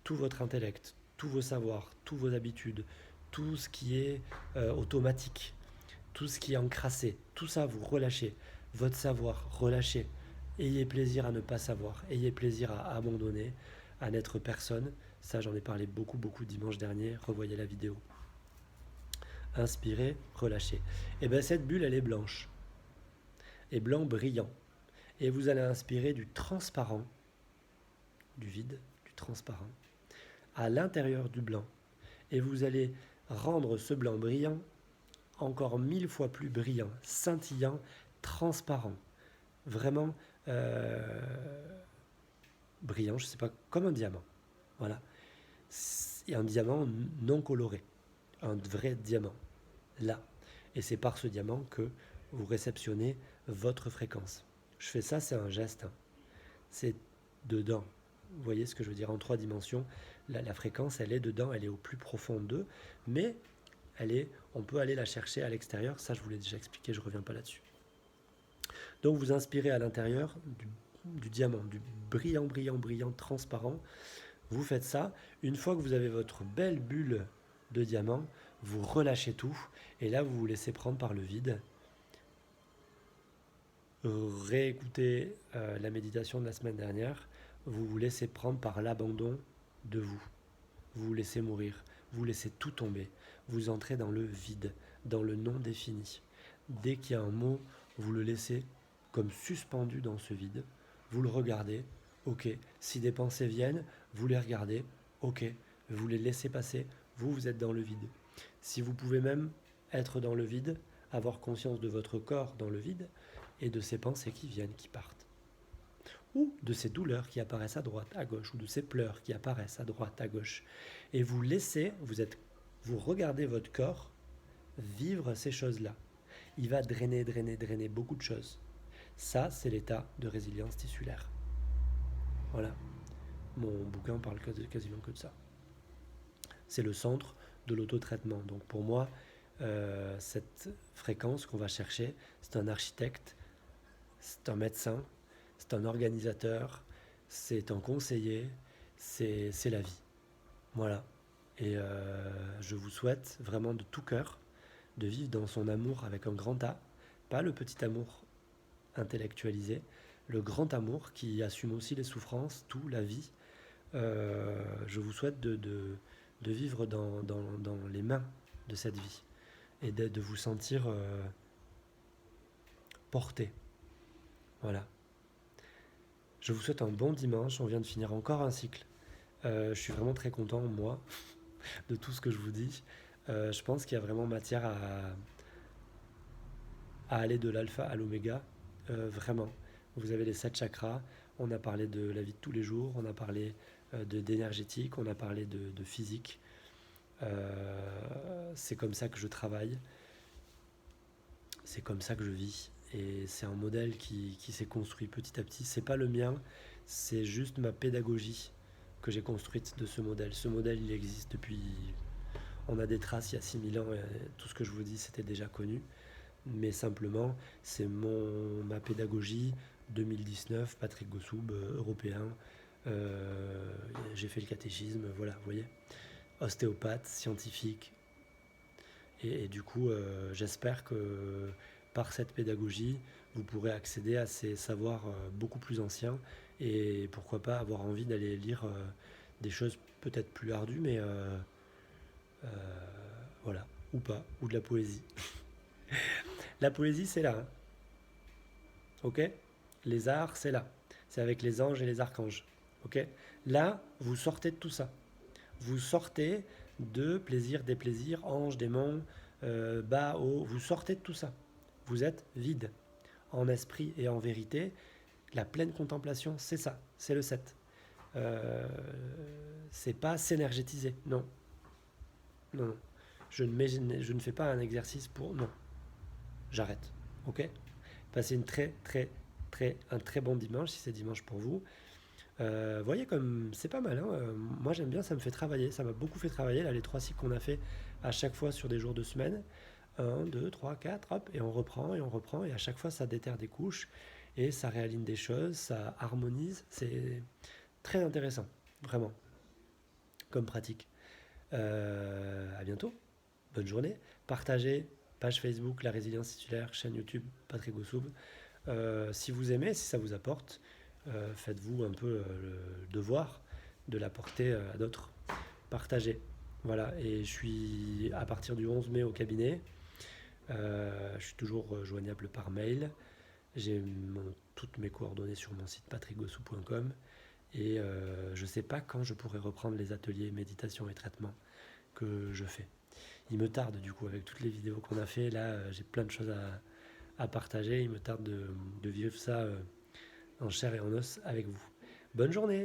tout votre intellect, tous vos savoirs, toutes vos habitudes, tout ce qui est automatique, tout ce qui est encrassé, tout ça vous relâchez. Votre savoir, relâchez. Ayez plaisir à ne pas savoir, ayez plaisir à abandonner, à n'être personne. Ça, j'en ai parlé beaucoup dimanche dernier, revoyez la vidéo. Inspirez, relâchez. Et bien cette bulle, elle est blanche. Et blanc brillant. Et vous allez inspirer du transparent, du vide, du transparent, à l'intérieur du blanc. Et vous allez rendre ce blanc brillant encore 1000 fois plus brillant, scintillant, transparent. Vraiment brillant, je ne sais pas, comme un diamant. Voilà. Et un diamant non coloré. Un vrai diamant. Là. Et c'est par ce diamant que vous réceptionnez votre fréquence. Je fais ça, c'est un geste. C'est dedans. Vous voyez ce que je veux dire en 3 dimensions. La fréquence, elle est dedans, elle est au plus profond d'eux, mais on peut aller la chercher à l'extérieur. Ça, je vous l'ai déjà expliqué, je ne reviens pas là-dessus. Donc, vous inspirez à l'intérieur du diamant, du brillant, transparent. Vous faites ça. Une fois que vous avez votre belle bulle de diamant, vous relâchez tout. Et là, vous vous laissez prendre par le vide. Réécoutez la méditation de la semaine dernière. Vous vous laissez prendre par l'abandon de vous. Vous vous laissez mourir. Vous laissez tout tomber. Vous entrez dans le vide, dans le non défini. Dès qu'il y a un mot, vous le laissez comme suspendu dans ce vide. Vous le regardez, ok. Si des pensées viennent, vous les regardez, ok. Vous les laissez passer, vous êtes dans le vide. Si vous pouvez même être dans le vide, avoir conscience de votre corps dans le vide et de ces pensées qui viennent, qui partent. Ou de ces douleurs qui apparaissent à droite, à gauche, ou de ces pleurs qui apparaissent à droite, à gauche. Et vous laissez, vous regardez votre corps vivre ces choses-là. Il va drainer beaucoup de choses. Ça, c'est l'état de résilience tissulaire. Voilà. Mon bouquin parle quasiment que de ça. C'est le centre de l'auto-traitement. Donc pour moi, cette fréquence qu'on va chercher, c'est un architecte, c'est un médecin, c'est un organisateur, c'est un conseiller, c'est la vie. Voilà. Et je vous souhaite vraiment de tout cœur de vivre dans son amour avec un grand A, pas le petit amour intellectualisé, le grand amour qui assume aussi les souffrances, tout, la vie. Je vous souhaite de vivre dans les mains de cette vie et de vous sentir porté. Voilà. Je vous souhaite un bon dimanche. On vient de finir encore un cycle. Je suis vraiment très content, moi, de tout ce que je vous dis. Je pense qu'il y a vraiment matière à aller de l'alpha à l'oméga. Vraiment. Vous avez les 7 chakras. On a parlé de la vie de tous les jours. On a parlé d'énergétique. On a parlé de physique. C'est comme ça que je travaille. C'est comme ça que je vis. Et c'est un modèle qui s'est construit petit à petit. C'est pas le mien, c'est juste ma pédagogie que j'ai construite de ce modèle. Ce modèle, il existe depuis... On a des traces il y a 6000 ans, et tout ce que je vous dis, c'était déjà connu. Mais simplement, c'est ma pédagogie 2019, Patrick Gossoub, européen. J'ai fait le catéchisme, voilà, vous voyez. Ostéopathe, scientifique. Et du coup, j'espère que par cette pédagogie, vous pourrez accéder à ces savoirs beaucoup plus anciens et pourquoi pas avoir envie d'aller lire des choses peut-être plus ardues, mais euh, voilà, ou pas, ou de la poésie. La poésie, c'est là, hein, ok. Les arts, c'est là. C'est avec les anges et les archanges, ok. Là, vous sortez de tout ça. Vous sortez de plaisir, déplaisir, ange, démon, bas, haut. Vous sortez de tout ça. Vous êtes vide en esprit et en vérité. La pleine contemplation, c'est ça, c'est le 7. Euh, c'est pas s'énergétiser, non. Non, non. Je ne fais pas un exercice pour... Non, j'arrête, ok. Passez un très bon dimanche, si c'est dimanche pour vous. Voyez comme c'est pas mal, hein. Moi j'aime bien, ça me fait travailler, ça m'a beaucoup fait travailler, là les 3 cycles qu'on a fait à chaque fois sur des jours de semaine. Un, 2, 3, 4, hop, et on reprend, et à chaque fois ça déterre des couches, et ça réaligne des choses, ça harmonise, c'est très intéressant, vraiment, comme pratique. À bientôt, bonne journée, partagez, page Facebook, La Résilience Titulaire, chaîne YouTube, Patrick Gossoub. Si vous aimez, si ça vous apporte, faites-vous un peu le devoir de l'apporter à d'autres. Partagez. Voilà, et je suis à partir du 11 mai au cabinet. Je suis toujours joignable par mail. J'ai toutes mes coordonnées sur mon site patrickgossou.com. Et je ne sais pas quand je pourrai reprendre les ateliers méditation et traitement que je fais. Il me tarde du coup avec toutes les vidéos qu'on a fait. Là, j'ai plein de choses à partager. Il me tarde de vivre ça en chair et en os avec vous. Bonne journée!